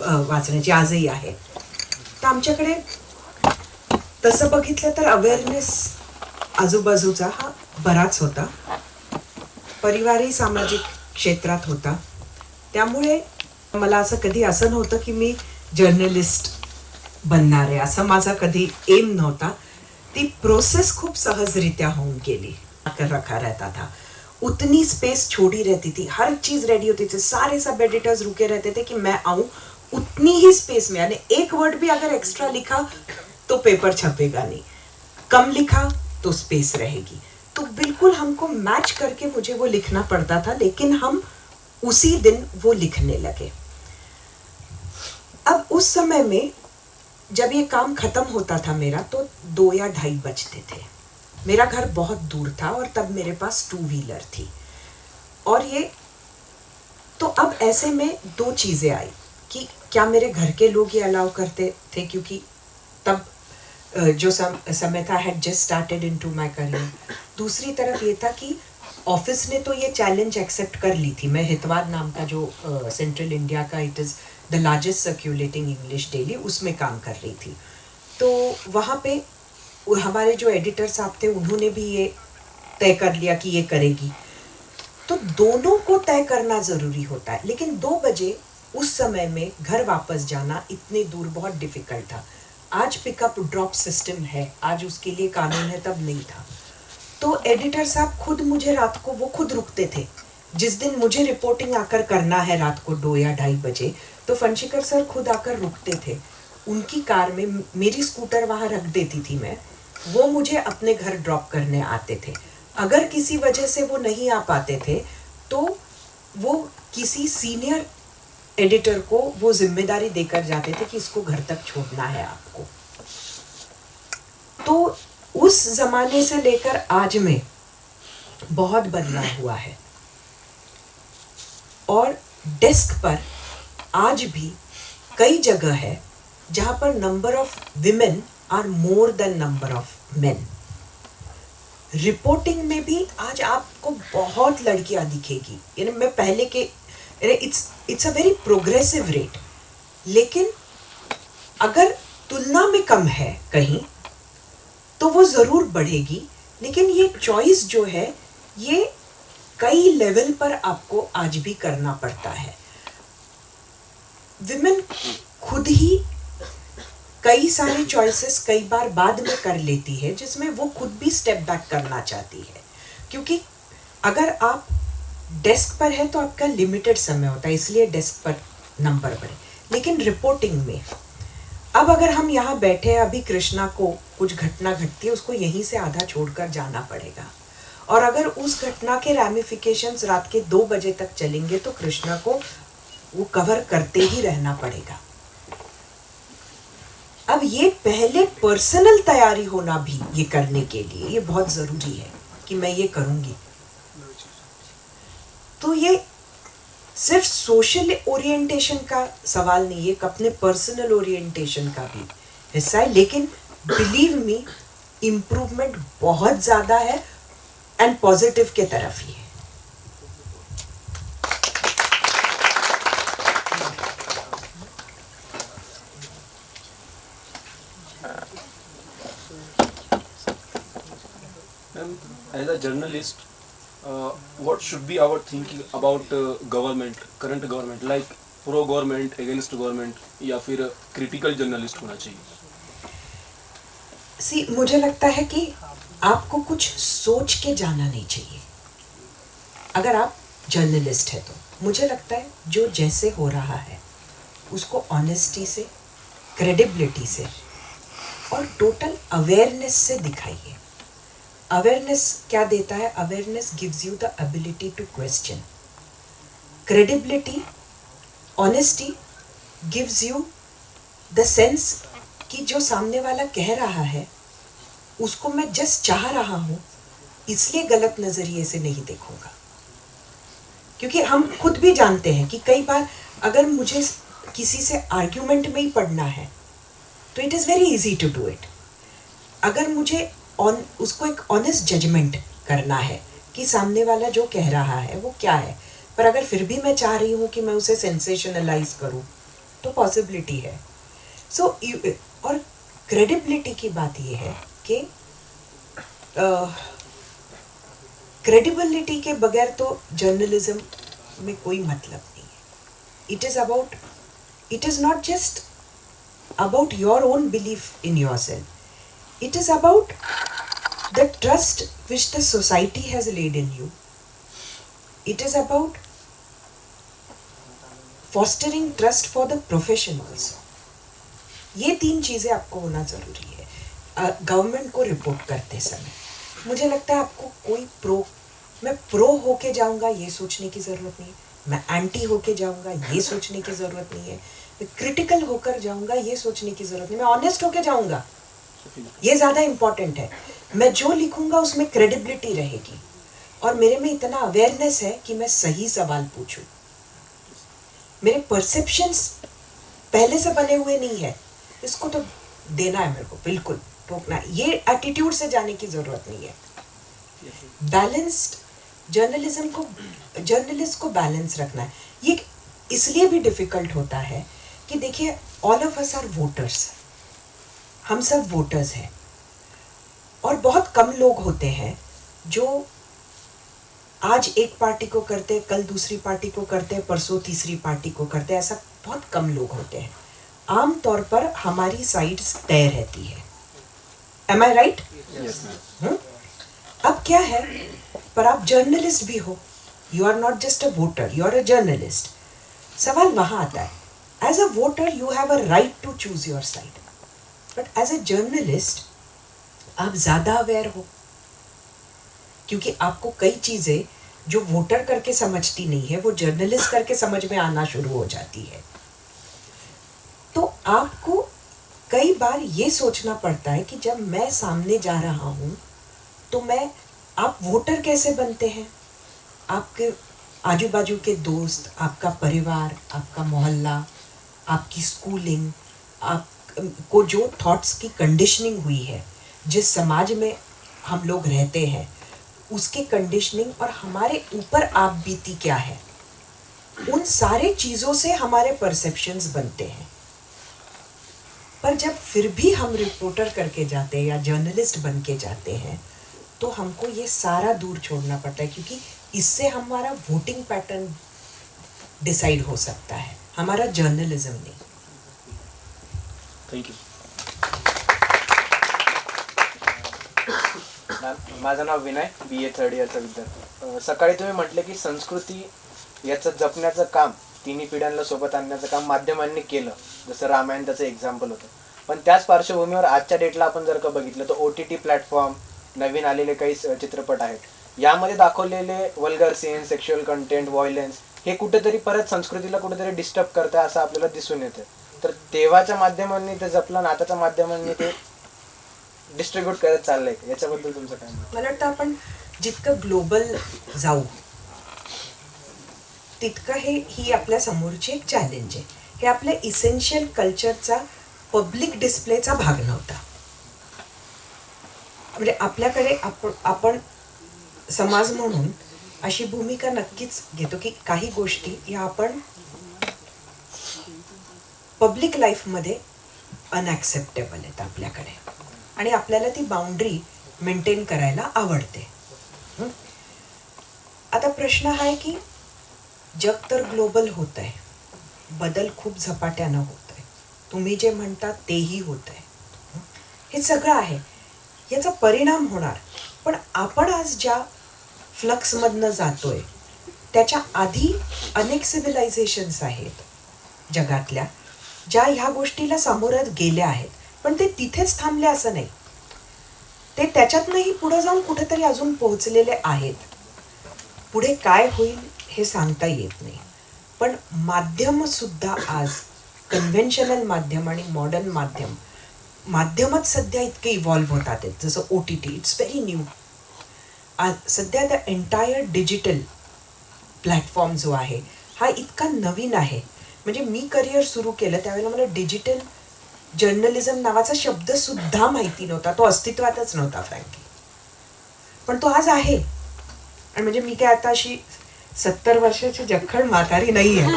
वाचण्याची आजही आहे. तर आमच्याकडे तसं बघितलं तर अवेअरनेस आजूबाजूचा हा बराच होता. परिवारही सामाजिक क्षेत्रात होता. त्यामुळे मला असं कधी असं नव्हतं की मी जर्नलिस्ट बनणार आहे, असं माझा कधी एम नव्हता. ती प्रोसेस खूप सहजरित्या होऊन गेली. कर रखा रहता था, उतनी स्पेस छोड़ी रहती थी, हर चीज रेडी होती थी, सारे सब एडिटर्स रुके रहते थे कि मैं आऊं उतनी ही स्पेस में. यानी एक वर्ड भी अगर एक्स्ट्रा लिखा तो पेपर छपेगा नहीं, कम लिखा तो स्पेस रहेगी. तो बिल्कुल हमको मैच करके मुझे वो लिखना पड़ता था, लेकिन हम उसी दिन वो लिखने लगे. अब उस समय में जब ये काम खत्म होता था मेरा, तो 2 या 2:30 बजते थे. मेरा घर बहुत दूर था और तब मेरे पास 2 व्हीलर थी. और ये तो अब ऐसे में 2 चीज़ें आई कि क्या मेरे घर के लोग ये अलाउ करते थे, क्योंकि तब जो समय था, had just started into my career. दूसरी तरफ ये था कि ऑफिस ने तो ये चैलेंज एक्सेप्ट कर ली थी. मैं हितवाद नाम का जो सेंट्रल इंडिया का, it is the largest circulating English daily, उसमें काम कर रही थी. तो वहाँ पे हमारे जो एडिटर साहब थे, उन्होंने भी ये तय कर लिया कि ये करेगी. तो दोनों को तय करना ज़रूरी होता है. लेकिन 2 बजे उस समय में घर वापस जाना इतने दूर बहुत डिफ़िकल्ट था. आज पिकअप ड्रॉप सिस्टम है, आज उसके लिए कानून है, तब नहीं था. तो एडिटर साहब खुद मुझे रात को वो खुद रुकते थे. जिस दिन मुझे रिपोर्टिंग आकर करना है रात को 2 या 2:30 बजे, तो फंशिकर सर खुद आकर रुकते थे. उनकी कार में मेरी स्कूटर वहाँ रख देती थी मैं, वो मुझे अपने घर ड्रॉप करने आते थे. अगर किसी वजह से वो नहीं आ पाते थे तो वो किसी सीनियर एडिटर को वो जिम्मेदारी देकर जाते थे कि इसको घर तक छोड़ना है आपको. तो उस ज़माने से लेकर आज में बहुत बदलाव हुआ है. और डेस्क पर आज भी कई जगह है जहाँ पर number of women are more than number of men. Reporting में भी आज आपको बहुत लड़कियां दिखेगी. यानी मैं पहले के, it's a very progressive rate. लेकिन अगर तुलना में कम है कहीं तो वो ज़रूर बढ़ेगी. लेकिन ये चॉइस जो है, ये कई लेवल पर आपको आज भी करना पड़ता है. विमेन खुद ही कई सारी चॉइसेस कई बार बाद में कर लेती है, जिसमें वो खुद भी स्टेप बैक करना चाहती है. क्योंकि अगर आप डेस्क पर है तो आपका लिमिटेड समय होता है, इसलिए डेस्क पर नंबर बढ़े. लेकिन रिपोर्टिंग में अब अगर हम यहाँ बैठे, अभी कृष्णा को कुछ घटना घटती है, उसको यहीं से आधा छोड़कर जाना पड़ेगा. और अगर उस घटना के रैमिफिकेशंस रात के 2 बजे तक चलेंगे तो कृष्णा को वो कवर करते ही रहना पड़ेगा. अब ये पहले पर्सनल तैयारी होना भी ये करने के लिए ये बहुत ज़रूरी है कि मैं ये करूँगी. तो ये सिर्फ सोशल ओरिएंटेशन का सवाल नहीं है, अपने पर्सनल ओरिएंटेशन का भी हिस्सा है. लेकिन बिलीव मी, इम्प्रूवमेंट बहुत ज़्यादा है एंड पॉजिटिव के तरफ ही है. As a journalist, what should be our thinking about government, current government, like pro government, against government, या फिर critical journalist होना चाहिए? सी, मुझे लगता है कि आपको कुछ सोच के जाना नहीं चाहिए. अगर आप जर्नलिस्ट है तो मुझे लगता है जो जैसे हो रहा है उसको ऑनेस्टी से, क्रेडिबिलिटी से और टोटल अवेयरनेस से दिखाइए. अवेयरनेस क्या देता है? Awareness gives you the ability to question. Credibility, honesty gives you the sense कि जो सामने वाला कह रहा है उसको मैं जस्ट चाह रहा हूँ, इसलिए गलत नज़रिए से नहीं देखूँगा. क्योंकि हम खुद भी जानते हैं कि कई बार अगर मुझे किसी से आर्ग्यूमेंट में ही पढ़ना है तो it is very easy to do it. अगर मुझे उसको एक ऑनेस्ट जजमेंट करना है कि सामने वाला जो कह रहा है वो क्या है, पर अगर फिर भी मैं चाह रही हूँ कि मैं उसे सेंसेशनलाइज करूँ तो पॉसिबिलिटी है. सो और क्रेडिबिलिटी की बात ये है कि क्रेडिबिलिटी के बगैर तो जर्नलिज्म में कोई मतलब नहीं है. It is not just about your own belief in yourself. It is about the trust which the society has laid in you. It is about fostering trust for the profession also. ये 3 चीज़ें आपको होना ज़रूरी है government को report करते समय. मुझे लगता है आपको मैं प्रो होके जाऊंगा ये सोचने की ज़रूरत नहीं है, मैं एंटी होके जाऊंगा ये सोचने की ज़रूरत नहीं है, क्रिटिकल होकर जाऊंगा ये सोचने की जरूरत नहीं, मैं ऑनेस्ट होकर जाऊंगा, ये ज्यादा इंपॉर्टेंट है. मैं जो लिखूंगा उसमें क्रेडिबिलिटी रहेगी और मेरे में इतना अवेयरनेस है कि मैं सही सवाल पूछूं. मेरे परसेप्शंस पहले से बने हुए नहीं है, इसको तो देना है मेरे को, बिल्कुल टोकना है. ये एटीट्यूड से जाने की जरूरत नहीं है. बैलेंस्ड जर्नलिस्ट को बैलेंस रखना है. ये इसलिए भी डिफिकल्ट होता है कि देखिए all of us are voters, हम सब वोटर्स हैं और बहुत कम लोग होते हैं जो आज एक पार्टी को करते, कल दूसरी पार्टी को करते, परसों तीसरी पार्टी को करते. ऐसा बहुत कम लोग होते हैं. आम तौर पर हमारी साइड्स तय रहती है. Am I right? अब क्या है, पर आप जर्नलिस्ट भी हो, you are not just a voter, you are a journalist. सवाल वहाँ आता है, as a voter you have a right to choose your side, but as a journalist आप ज़्यादा अवेयर हो, क्योंकि आपको कई चीज़ें जो वोटर करके समझती नहीं है वो जर्नलिस्ट करके समझ में आना शुरू हो जाती है. तो आपको कई बार ये सोचना पड़ता है कि जब मैं सामने जा रहा हूँ तो आप वोटर कैसे बनते हैं. आपके आजू बाजू के दोस्त, आपका परिवार, आपका मोहल्ला, आपकी स्कूलिंग, आपको जो थॉट्स की कंडीशनिंग हुई है, जिस समाज में हम लोग रहते हैं उसकी कंडीशनिंग और हमारे ऊपर आप बीती क्या है, उन सारे चीज़ों से हमारे परसेप्शंस बनते हैं. पर जब फिर भी हम रिपोर्टर करके जाते हैं या जर्नलिस्ट बन के जाते हैं तो हमको ये सारा दूर छोड़ना पड़ता है, क्योंकि इससे हमारा वोटिंग पैटर्न डिसाइड हो सकता है, हमारा जर्नलिज्म नहीं. थँक्यू. माझं नाव विनय, BA 3rd इयरचा विद्यार्थी. सकाळी तुम्ही म्हटले की संस्कृती याचं जपण्याचं काम, तिन्ही पिढ्यांना सोबत आणण्याचं काम माध्यमांनी केलं, जसं रामायण त्याचं एक्झाम्पल होतं. पण त्याच पार्श्वभूमीवर आजच्या डेटला आपण जर का बघितलं तर OTT प्लॅटफॉर्म, नवीन आलेले काही चित्रपट आहेत, यामध्ये दाखवलेले vulgar scene, sexual content, violence हे कुठेतरी परत संस्कृतीला कुठेतरी डिस्टर्ब करतं असं आपल्याला दिसून येतं. तर तेव्हाच्या माध्यमांनी ते जपलं, आताच्या माध्यमांनी ते डिस्ट्रीब्यूट करत चाललंय, याच्याबद्दल तुमचं काय मत? मला वाटतं आपण जितकं ग्लोबल जाऊ तितकं ही आपल्या समोरची एक चॅलेंज आहे. हे आपल्या इसेन्शियल कल्चरचा पब्लिक डिस्प्लेचा भाग नव्हता. म्हणजे आपल्याकडे आपण समाज म्हणून अशी भूमिका नक्कीच घेतो की काही गोष्टी या आपण पब्लिक लाईफमध्ये अनॲक्सेप्टेबल आहेत आपल्याकडे, आणि आपल्याला ती बाउंड्री मेंटेन करायला आवडते. आता प्रश्न हा आहे की जग तर ग्लोबल होत आहे, बदल खूप झपाट्यानं होत आहे, तुम्ही जे म्हणता तेही होत आहे, हे सगळं आहे, याचा परिणाम होणार. पण आपण आज ज्या फ्लक्समधनं जातोय त्याच्या आधी अनेक सिव्हिलायझेशन्स आहेत जगातल्या ज्या ह्या गोष्टीला सामोरं गेल्या आहेत, पण ते तिथेच थांबले असं नाही, ते त्याच्यातनंही पुढं जाऊन कुठेतरी अजून पोहोचलेले आहेत. पुढे काय होईल हे सांगता येत नाही. पण माध्यमसुद्धा आज कन्व्हेन्शनल माध्यम आणि मॉडर्न माध्यमच सध्या इतके इव्हॉल्व्ह होतात आहेत, जसं OTT, इट्स व्हेरी न्यू. आज सध्या द एंटायर डिजिटल प्लॅटफॉर्म जो आहे हा इतका नवीन आहे. म्हणजे मी करिअर सुरू केलं त्यावेळेला मला डिजिटल जर्नलिझम नावाचा शब्दसुद्धा माहिती नव्हता, तो अस्तित्वातच नव्हता फ्रँकली. पण तो आज आहे. आणि म्हणजे मी काय आता अशी 70 वर्षाची जखड म्हातारी नाही आहे,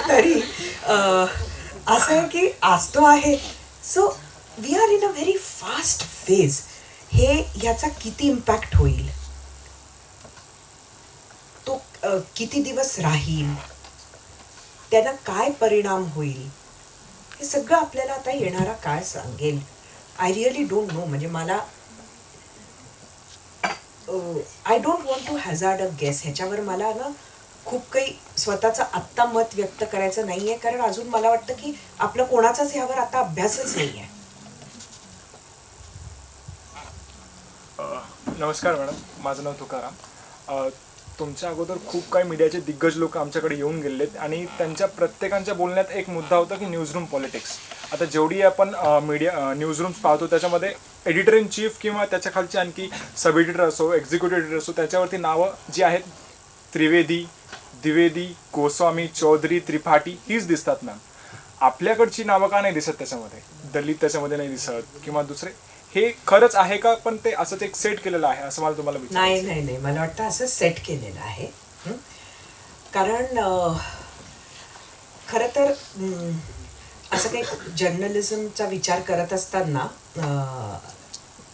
तरी असं आहे की आज तो आहे. So we are in a very fast phase. हे याचा किती इम्पॅक्ट होईल, तो किती दिवस राहील, त्याला काय परिणाम होईल, हे सगळं आपल्याला आता येणारा काळ सांगेल. I really don't know. म्हणजे मला I don't want to hazard a guess. ह्याच्यावर मला ना खूप काही स्वतःचं आत्ता मत व्यक्त करायचं नाही आहे, कारण अजून मला वाटतं की आपलं कोणाचाच ह्यावर आता अभ्यासच नाही आहे. नमस्कार मॅडम, माझं नाव तुकाराम. तुमच्या अगोदर खूप काही मीडियाचे दिग्गज लोक आमच्याकडे येऊन गेलेत आणि त्यांच्या प्रत्येकांच्या बोलण्यात एक मुद्दा होता की न्यूजरूम पॉलिटिक्स. आता जेवढी आपण न्यूजरूम्स पाहतो त्याच्यामध्ये एडिटर इन चीफ किंवा त्याच्या खालचे आणखी सब एडिटर असो, एक्झिक्युटिव्ह एडिटर असो, त्याच्यावरती नावं जी आहेत त्रिवेदी, द्विवेदी, गोस्वामी, चौधरी, त्रिपाठी हीच दिसतात मॅम. आपल्याकडची नावं का नाही दिसत त्याच्यामध्ये? दलित त्याच्यामध्ये नाही दिसत किंवा दुसरे. हे खरंच आहे का? पण ते असंच एक सेट केलेलं आहे असं मला तुम्हाला नाही नाही नाही, मला वाटतं असं सेट केलेलं आहे. कारण खरं तर असं काही जर्नलिझमचा विचार करत असताना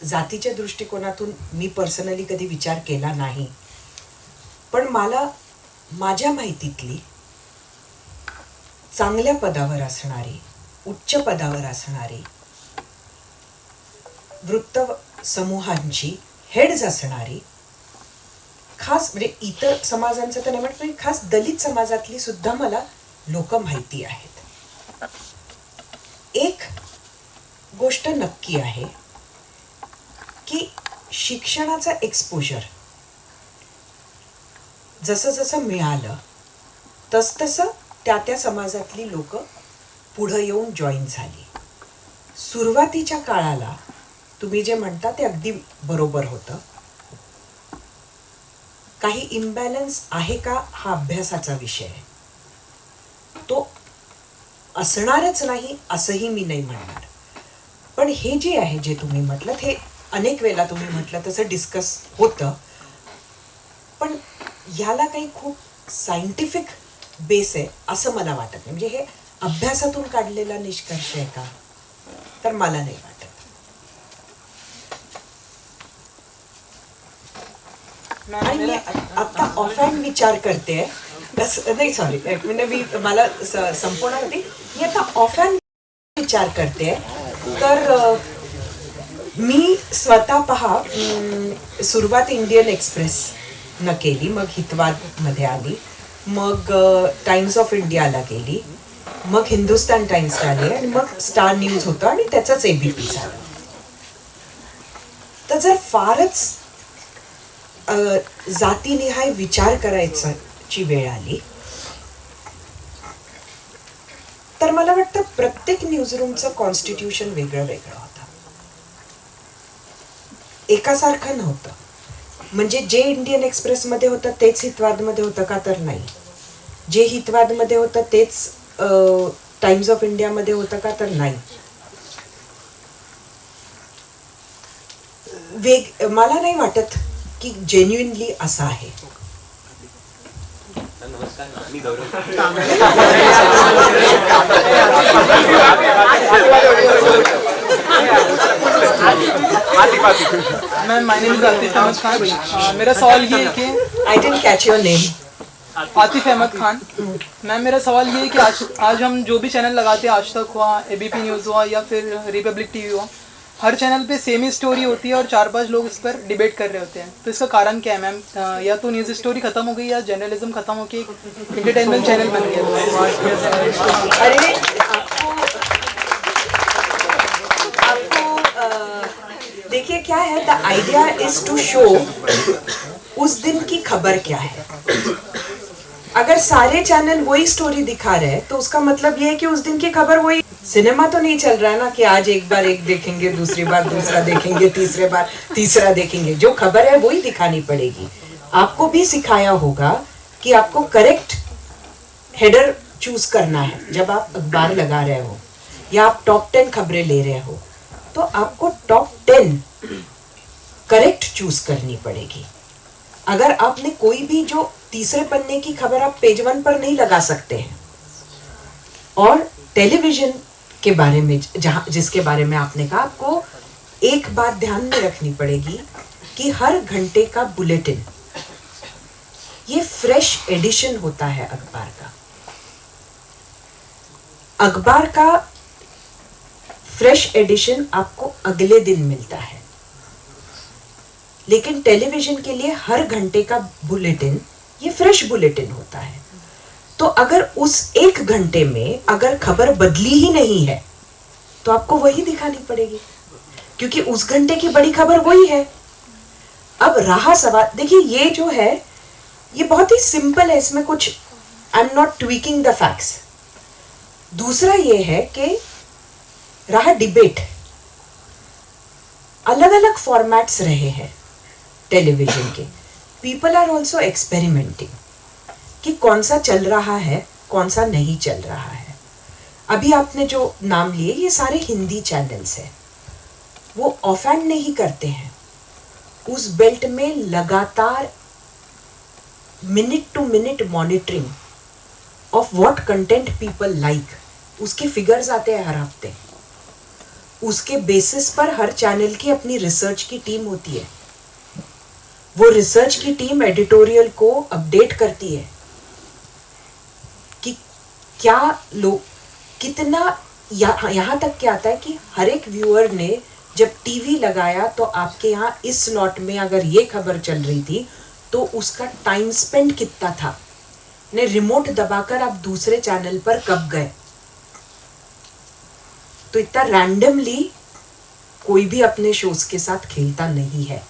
जातीच्या दृष्टिकोनातून मी पर्सनली कधी विचार केला नाही. पण मला माझ्या माहितीतली चांगल्या पदावर असणारी, उच्च पदावर असणारी, वृत्त समूहांची हेड्स असणारी, खास म्हणजे इतर समाजांचं तर नाही म्हणत, पण खास दलित समाजातली सुद्धा मला लोक माहिती आहेत. एक गोष्ट नक्की आहे की शिक्षणाचं एक्सपोजर जसं जसं मिळालं तसतसं त्या त्या समाजातली लोक पुढं येऊन जॉईन झाली. सुरुवातीच्या काळाला तुम्ही जे म्हणता ते अगदी बरोबर होतं. काही इम्बॅलन्स आहे का हा अभ्यासाचा विषय आहे. तो असणारच नाही असंही मी नाही म्हणणार. पण हे जे आहे, जे तुम्ही म्हटलं, हे अनेक वेळेला तुम्ही म्हटलं तसं डिस्कस होतं. पण ह्याला काही खूप सायंटिफिक बेस आहे असं मला वाटत नाही. म्हणजे हे अभ्यासातून काढलेला निष्कर्ष आहे का, तर मला नाही वाटत. आणि मी आता ऑफहँड विचार करते, नाही सॉरी, म्हणजे मी मला संपवणार होती. मी आता ऑफहँड विचार करते, तर मी स्वतः पहा, सुरुवात इंडियन एक्सप्रेस न केली, मग हितवादमध्ये आली, मग टाइम्स ऑफ इंडियाला गेली, मग हिंदुस्तान टाइम्सला आले, आणि मग स्टार न्यूज होतं आणि त्याचंच ABP झालं. तर जर फारच जातीनिहाय विचार करायची वेळ आली तर मला वाटतं प्रत्येक न्यूजरूमचं कॉन्स्टिट्यूशन वेगळं वेगळं होतं, एकासारखं नव्हतं. म्हणजे जे इंडियन एक्सप्रेसमध्ये होतं तेच हितवादमध्ये होतं का, तर नाही. जे हितवादमध्ये होतं तेच टाइम्स ऑफ इंडियामध्ये होतं का, तर नाही. मला नाही वाटत की जेन्युइनली असं आहे. नमस्कार, मी Gaurav. Ma'am, my name is Atif Ahmed Khan. मेरा सवाल ये है कि I didn't catch your name. Atif Ahmed Khan. Ma'am, मेरा सवाल ये है कि आज हम जो भी चैनल लगाते हैं, आज तक हुआ, ABP न्यूज़ हुआ या फिर रिपब्लिक TV हुआ, हर चैनल पे सेम ही स्टोरी होती है और 4-5 लोग इस पर डिबेट कर रहे होते हैं. तो इसका कारण क्या है मैम? या तो न्यूज़ स्टोरी खत्म हो गई या जर्नलिज्म खत्म होकर एक एंटरटेनमेंट चैनल बन गया. अरे देखिए क्या है, the idea is to show उस दिन की खबर क्या है. अगर सारे चैनल वही स्टोरी दिखा रहे हैं तो उसका मतलब ये है कि उस दिन की खबर वही. सिनेमा तो नहीं चल रहा है ना कि आज एक बार एक देखेंगे, दूसरी बार दूसरा देखेंगे, तीसरे बार तीसरा देखेंगे. जो खबर है वही दिखानी पड़ेगी. आपको भी सिखाया होगा कि आपको करेक्ट हेडर चूज करना है जब आप अखबार लगा रहे हो या आप टॉप 10 खबरें ले रहे हो, तो आपको टॉप 10 करेक्ट चूज करनी पड़ेगी. अगर आपने कोई भी जो तीसरे पन्ने की खबर आप पेज 1 पर नहीं लगा सकते हैं, और टेलीविजन के बारे में जिसके बारे में आपने कहा, आपको एक बात ध्यान में रखनी पड़ेगी कि हर घंटे का बुलेटिन ये फ्रेश एडिशन होता है अखबार का। अखबार का फ्रेश एडिशन आपको अगले दिन मिलता है, लेकिन टेलीविजन के लिए हर घंटे का बुलेटिन ये फ्रेश बुलेटिन होता है। तो अगर उस एक घंटे में अगर खबर बदली ही नहीं है तो आपको वही दिखानी पड़ेगी, क्योंकि उस घंटे की बड़ी खबर वही है। अब रहा सवाल, देखिए ये जो है ये बहुत ही सिंपल है, इसमें कुछ I am not tweaking the facts. दूसरा ये है कि रहा डिबेट, अलग अलग फॉर्मेट्स रहे हैं टेलीविजन के। पीपल आर ऑल्सो एक्सपेरिमेंटिंग कि कौन सा चल रहा है, कौन सा नहीं चल रहा है। अभी आपने जो नाम लिए ये सारे हिंदी चैनल्स हैं, वो ऑफेंड नहीं करते हैं। उस बेल्ट में लगातार minute to minute monitoring of what content people like, उसके फिगर्स आते हैं हर हफ्ते। उसके बेसिस पर हर चैनल की अपनी रिसर्च की टीम होती है। वो रिसर्च की टीम एडिटोरियल को अपडेट करती है कि क्या लोग कितना, यहाँ तक क्या आता है कि हर एक व्यूअर ने जब टीवी लगाया तो आपके यहाँ इस स्लॉट में अगर ये खबर चल रही थी तो उसका टाइम स्पेंड कितना था, ने रिमोट दबाकर आप दूसरे चैनल पर कब गए। तो इतना रैंडमली कोई भी अपने शोज के साथ खेलता नहीं है।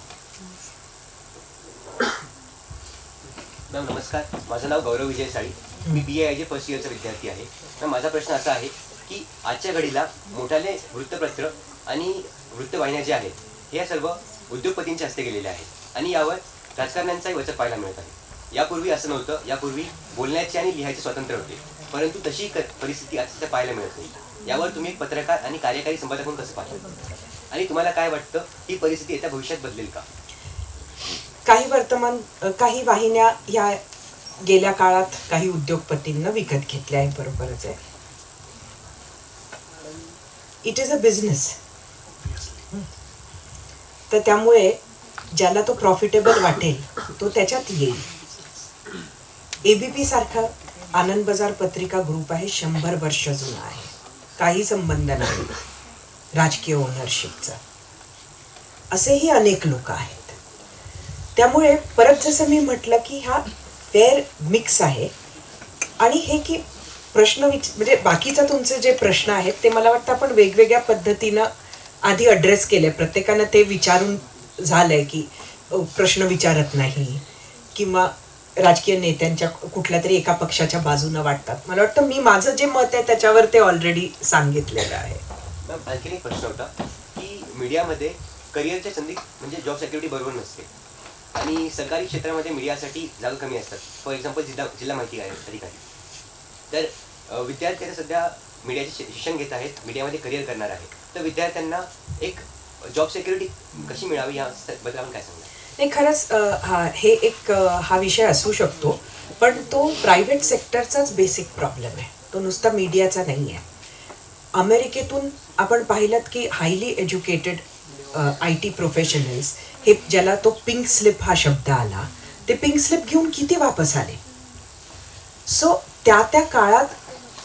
मॅम नमस्कार, माझं नाव गौरव विजय साळी, मी BAIJ फर्स्ट इयरचा विद्यार्थी आहे. मॅम माझा प्रश्न असा आहे की आजच्या घडीला मोठाले वृत्तपत्र आणि वृत्तवाहिन्या ज्या आहेत ह्या सर्व उद्योगपतींच्या हस्ते गेलेल्या आहेत आणि यावर राजकारण्यांचाही वचक पाहायला मिळत आहे. यापूर्वी असं नव्हतं, यापूर्वी बोलण्याचे आणि लिहायचे स्वातंत्र्य होते, परंतु तशी परिस्थिती आज सध्या पाहायला मिळत नाही. यावर तुम्ही एक पत्रकार आणि कार्यकारी संपादक म्हणून कसं पाहता आणि तुम्हाला काय वाटतं ही परिस्थिती येत्या भविष्यात बदलेल का? काही वाहिन्या ह्या गेल्या काळात काही उद्योगपतींना विकत घेतल्या आहे, बरोबरच आहे. It is a business. तर त्यामुळे ज्याला तो प्रॉफिटेबल वाटेल तो त्याच्यात येईल. ABP सारखा आनंद बाजार पत्रिका ग्रुप आहे, 100 वर्ष जुना आहे, काही संबंध नाही राजकीय ओनरशिपचा. असेही अनेक लोक आहेत. त्यामुळे परत जसं मी म्हटलं की हा फेअर मिक्स आहे. आणि हे की प्रश्न म्हणजे बाकीचा तुमचे जे प्रश्न आहेत ते मला वाटतं आपण वेगवेगळ्या पद्धतीनं आधी अड्रेस केले. प्रत्येकानं ते विचारून झालंय की प्रश्न विचारत नाही किंवा राजकीय नेत्यांच्या कुठल्या तरी एका पक्षाच्या बाजूनं वाटतात. मला वाटतं मी माझं जे मत आहे त्याच्यावर ते ऑलरेडी सांगितलेलं आहे. मॅम आणखी एक प्रश्न होता की मीडियामध्ये करिअरच्या संधी म्हणजे जॉब सिक्युरिटी बरोबर नसते आणि सरकारी क्षेत्रामध्ये मीडियासाठी जागा कमी असतात. फॉर एक्झाम्पल जिल्हा माहिती अधिकारी. तर विद्यार्थी आता सध्या मीडियाचे शिक्षण घेत आहेत, मीडियामध्ये करिअर करणार आहेत, तर विद्यार्थ्यांना एक जॉब सिक्युरिटी कशी मिळावी याबद्दल आपण काय सांगणार? नाही, खरंच हे एक हा विषय असू शकतो, पण तो प्रायव्हेट सेक्टरचाच बेसिक प्रॉब्लेम आहे, तो नुसता मीडियाचा नाही आहे. अमेरिकेतून आपण पाहिलं की हायली एज्युकेटेड IT प्रोफेशनल्स हे ज्याला तो पिंक स्लिप हा शब्द आला, ते पिंक स्लिप घेऊन किती वापस आले. सो त्या काळात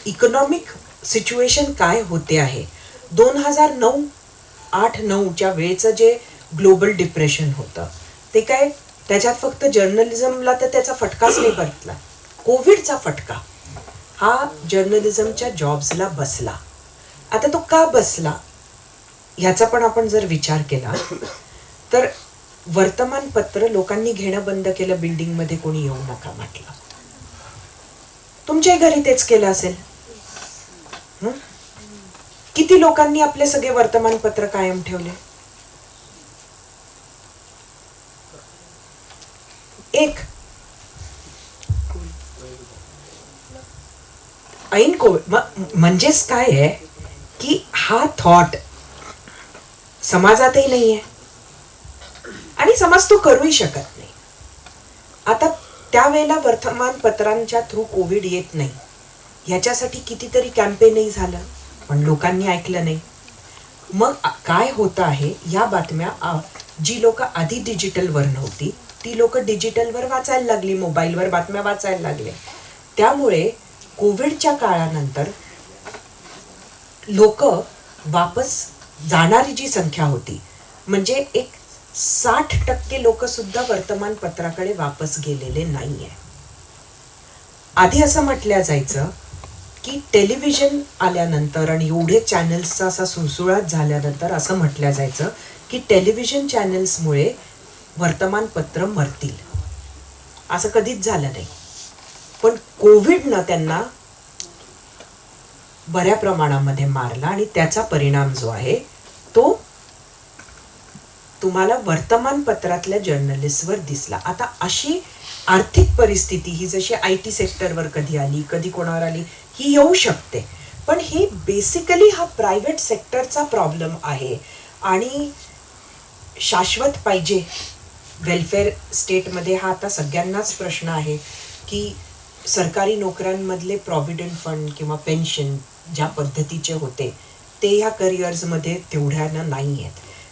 इकॉनॉमिक सिच्युएशन काय होते आहे, 2009-8-9च्या वेळेचं जे ग्लोबल डिप्रेशन होतं ते काय, त्याच्यात फक्त जर्नलिझमला तर त्याचा फटकाच नाही बसला, कोविडचा फटका हा जर्नलिझमच्या जॉब्सला बसला. आता तो का बसला ह्याचा पण आपण जर विचार केला तर वर्तमानपत्र लोकांनी घेणं बंद केलं, बिल्डिंगमध्ये कोणी येऊ नका म्हटलं. तुमच्याही घरी तेच केलं असेल. किती लोकांनी आपले सगळे वर्तमानपत्र कायम ठेवले? एक. ऐन कोविड म्हणजेच काय आहे की हा थॉट समाजातही नाही आहे आणि समाज तो करूही शकत नाही. आता त्यावेळेला वर्तमानपत्रांच्या थ्रू कोविड येत नाही, ह्याच्यासाठी कितीतरी कॅम्पेनही झालं पण लोकांनी ऐकलं नाही. मग काय होतं आहे, या बातम्या जी लोक आधी डिजिटलवर नव्हती ती लोक डिजिटलवर वाचायला लागली, मोबाईलवर बातम्या वाचायला लागले. त्यामुळे कोविडच्या काळानंतर लोक वापस जाणारी जी संख्या होती, म्हणजे एक 60% लोक सुद्धा वर्तमानपत्राकडे वापस गेलेले नाहीये. आधी असं म्हटलं जायचं की टेलिव्हिजन आल्यानंतर आणि एवढे चॅनल्सचा असा सुळसुळाट झाल्यानंतर असं म्हटलं जायचं की टेलिव्हिजन चॅनल्समुळे वर्तमानपत्र मरतील. असं कधीच झालं नाही. पण कोविडनं त्यांना बऱ्या प्रमाणामध्ये मारला आणि त्याचा परिणाम जो आहे तो तुम्हाला वर्तमानपत्रातल्या जर्नलिस्टवर दिसला. आता अशी आर्थिक परिस्थिती ही जशी IT सेक्टरवर कधी आली, कधी कोणावर आली, ही येऊ शकते. पण हे बेसिकली हा प्रायव्हेट सेक्टरचा प्रॉब्लेम आहे आणि शाश्वत पाहिजे वेलफेअर स्टेटमध्ये. हा आता सगळ्यांनाच प्रश्न आहे की सरकारी नोकऱ्यांमधले प्रॉव्हिडंट फंड किंवा पेन्शन ज्या पद्धतीचे होते ते ह्या करिअर्समध्ये तेवढ्यानं नाही आहेत.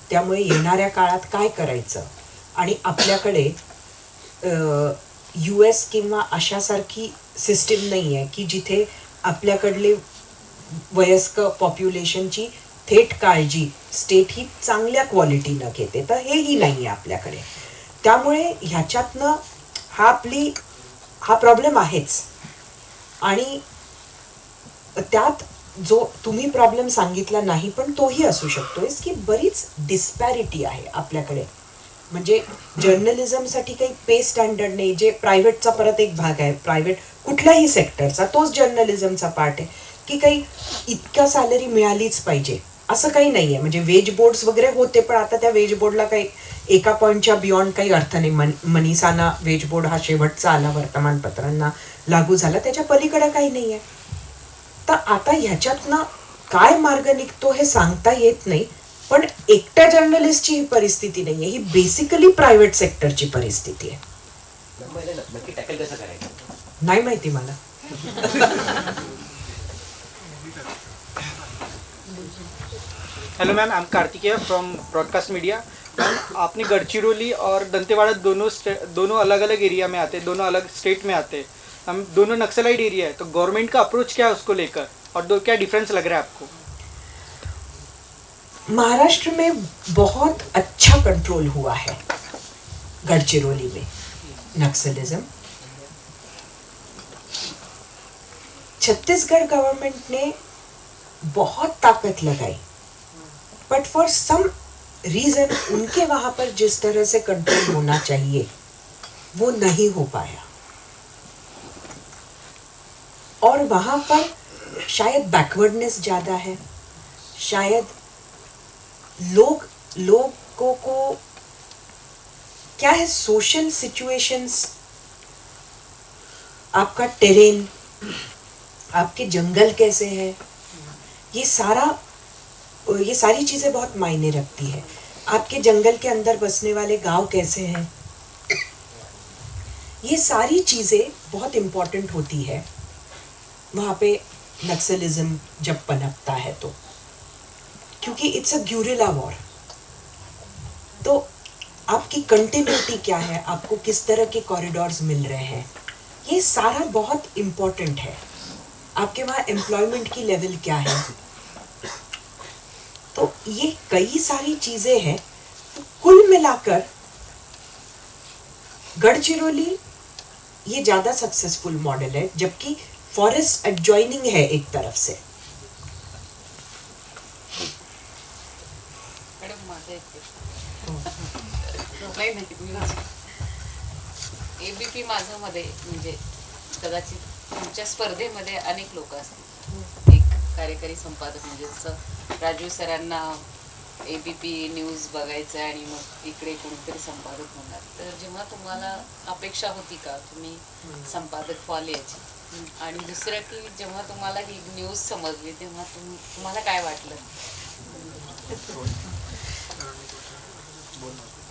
त्यामुळे येणाऱ्या काळात काय करायचं, आणि आपल्याकडे US किंवा अशासारखी सिस्टीम नाही आहे की जिथे आपल्याकडले वयस्क पॉप्युलेशनची थेट काळजी स्टेट ही चांगल्या क्वालिटीनं घेते, तर हेही नाही आहे आपल्याकडे. त्यामुळे ह्याच्यातनं हा प्रॉब्लेम आहेच. आणि त्यात जो तुम्ही प्रॉब्लेम सांगितला नाही पण तोही असू शकतोय की बरीच डिस्पॅरिटी आहे आपल्याकडे. म्हणजे जर्नलिझमसाठी काही पे स्टँडर्ड नाही, जे प्रायव्हेटचा परत एक भाग आहे, प्रायव्हेट कुठल्याही सेक्टरचा तोच जर्नलिझमचा पार्ट आहे की काही इतक्या सॅलरी मिळालीच पाहिजे असं काही नाही आहे. म्हणजे वेज बोर्ड्स वगैरे होते पण आता त्या वेज बोर्डला काही एका पॉईंटच्या बियॉन्ड काही अर्थ नाही. मनीसाना वेज बोर्ड हा शेवटचा आला, वर्तमानपत्रांना लागू झाला, त्याच्या पलीकडे काही नाही आहे. तर आता ह्याच्यातनं काय मार्ग निघतो हे सांगता येत नाही. पण एकट्या जर्नलिस्टची ही परिस्थिती नाही आहे, ही बेसिकली प्रायव्हेट सेक्टरची परिस्थिती आहे. नक्की टॅकल कसं करायचं नाही माहिती मला. Hello ma'am, I am Kartikeya from broadcast media. Ma'am, आपने गढ़चिरौली और दंतेवाड़ा दोनों अलग अलग एरिया में आते हैं, दोनों अलग स्टेट में आते हैं. हम दोनों नक्सलाइट एरिया है, तो गवर्नमेंट का अप्रोच क्या है उसको लेकर, और क्या डिफरेंस लग रहा है आपको? महाराष्ट्र में बहुत अच्छा कंट्रोल हुआ है गढ़चिरौली में नक्सलिज्म. छत्तीसगढ़ गवर्नमेंट ने बहुत ताकत लगाई, बट फॉर सम रीजन उनके वहां पर जिस तरह से कंट्रोल होना चाहिए वो नहीं हो पाया. और वहां पर शायद बैकवर्डनेस ज़्यादा है, शायद लोगों को क्या है, सोशल सिचुएशंस, आपका टेरेन, आपके जंगल कैसे हैं, ये सारी चीज़ें बहुत मायने रखती है. आपके जंगल के अंदर बसने वाले गांव कैसे हैं, ये सारी चीज़ें बहुत इम्पोर्टेंट होती है वहाँ पे नक्सलिज्म जब पनपता है तो, क्योंकि इट्स अ ग्यूरिला वॉर. तो आपकी कंटिन्यूटी क्या है, आपको किस तरह के कॉरिडोर्स मिल रहे हैं, ये सारा बहुत इम्पोर्टेंट है. आपके वहाँ एम्प्लॉयमेंट की लेवल क्या है, तो ये कई सारी चीज़ें हैं. तो कुल मिलाकर गढ़चिरौली ये ज़्यादा सक्सेसफुल मॉडल है, जबकि फॉरेस्ट एडजॉइनिंग है एक तरफ से. मॅडम माझं नाही ABP माझं मध्ये म्हणजे कदाचित तुमच्या स्पर्धेमध्ये अनेक लोक असतील. एक कार्यकारी संपादक म्हणजे जसं राजू सरांना ABP न्यूज बघायचं आणि मग इकडे कोणीतरी संपादक होणार, तर जेव्हा तुम्हाला अपेक्षा होती का तुम्ही संपादक व्हाल याची, आणि दुसरं की जेव्हा तुम्हाला ही न्यूज समजली तेव्हा तुम्हाला काय वाटलं?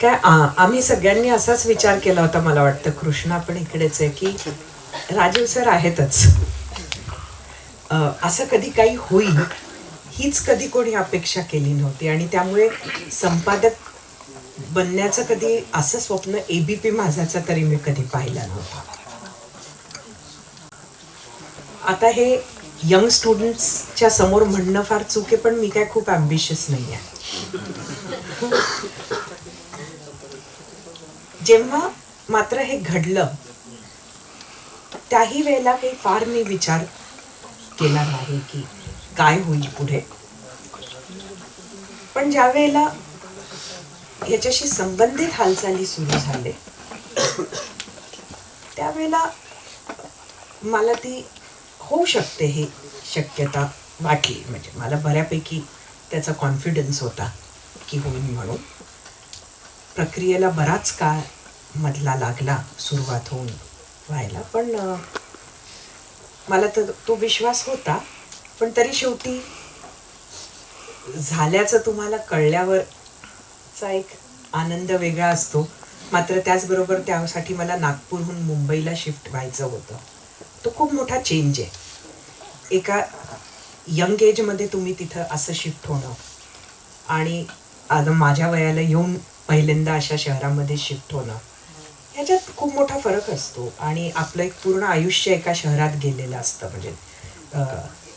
काय आम्ही सगळ्यांनी असाच विचार केला होता, मला वाटतं कृष्णा पण इकडेच आहे, की राजीव सर आहेतच असं कधी काही होईल हीच कधी कोणी अपेक्षा केली नव्हती. आणि त्यामुळे संपादक बनण्याचं कधी असं स्वप्न ABP माझाचा तरी मी कधी पाहिलं नव्हतं. आता हे यंग स्टुडंट्सच्या समोर म्हणणं फार चूक आहे, पण मी काय खूप ॲम्बिशियस नाही आहे. जेव्हा मात्र हे घडलं त्याही वेळेला काही फार मी विचार केला नाही की काय होईल पुढे. पण ज्या वेळेला याच्याशी संबंधित हालचाली सुरू झाले त्यावेळेला मला ती होऊ शकते ही शक्यता वाटली. म्हणजे मला बऱ्यापैकी त्याचा कॉन्फिडन्स होता की होईल म्हणून. प्रक्रियेला बराच काळ मधला लागला सुरुवात होऊन व्हायला, पण मला तर तो विश्वास होता. पण तरी शेवटी झाल्याचं तुम्हाला कळल्यावरचा एक आनंद वेगळा असतो. मात्र त्याचबरोबर त्यासाठी मला नागपूरहून मुंबईला शिफ्ट व्हायचं होतं. तो खूप मोठा चेंज आहे. एका यंग एजमध्ये तुम्ही तिथं असं शिफ्ट होणं आणि आता माझ्या वयाला येऊन पहिल्यांदा अशा शहरामध्ये शिफ्ट होणं ह्याच्यात खूप मोठा फरक असतो. आणि आपलं एक पूर्ण आयुष्य एका शहरात गेलेलं असतं. म्हणजे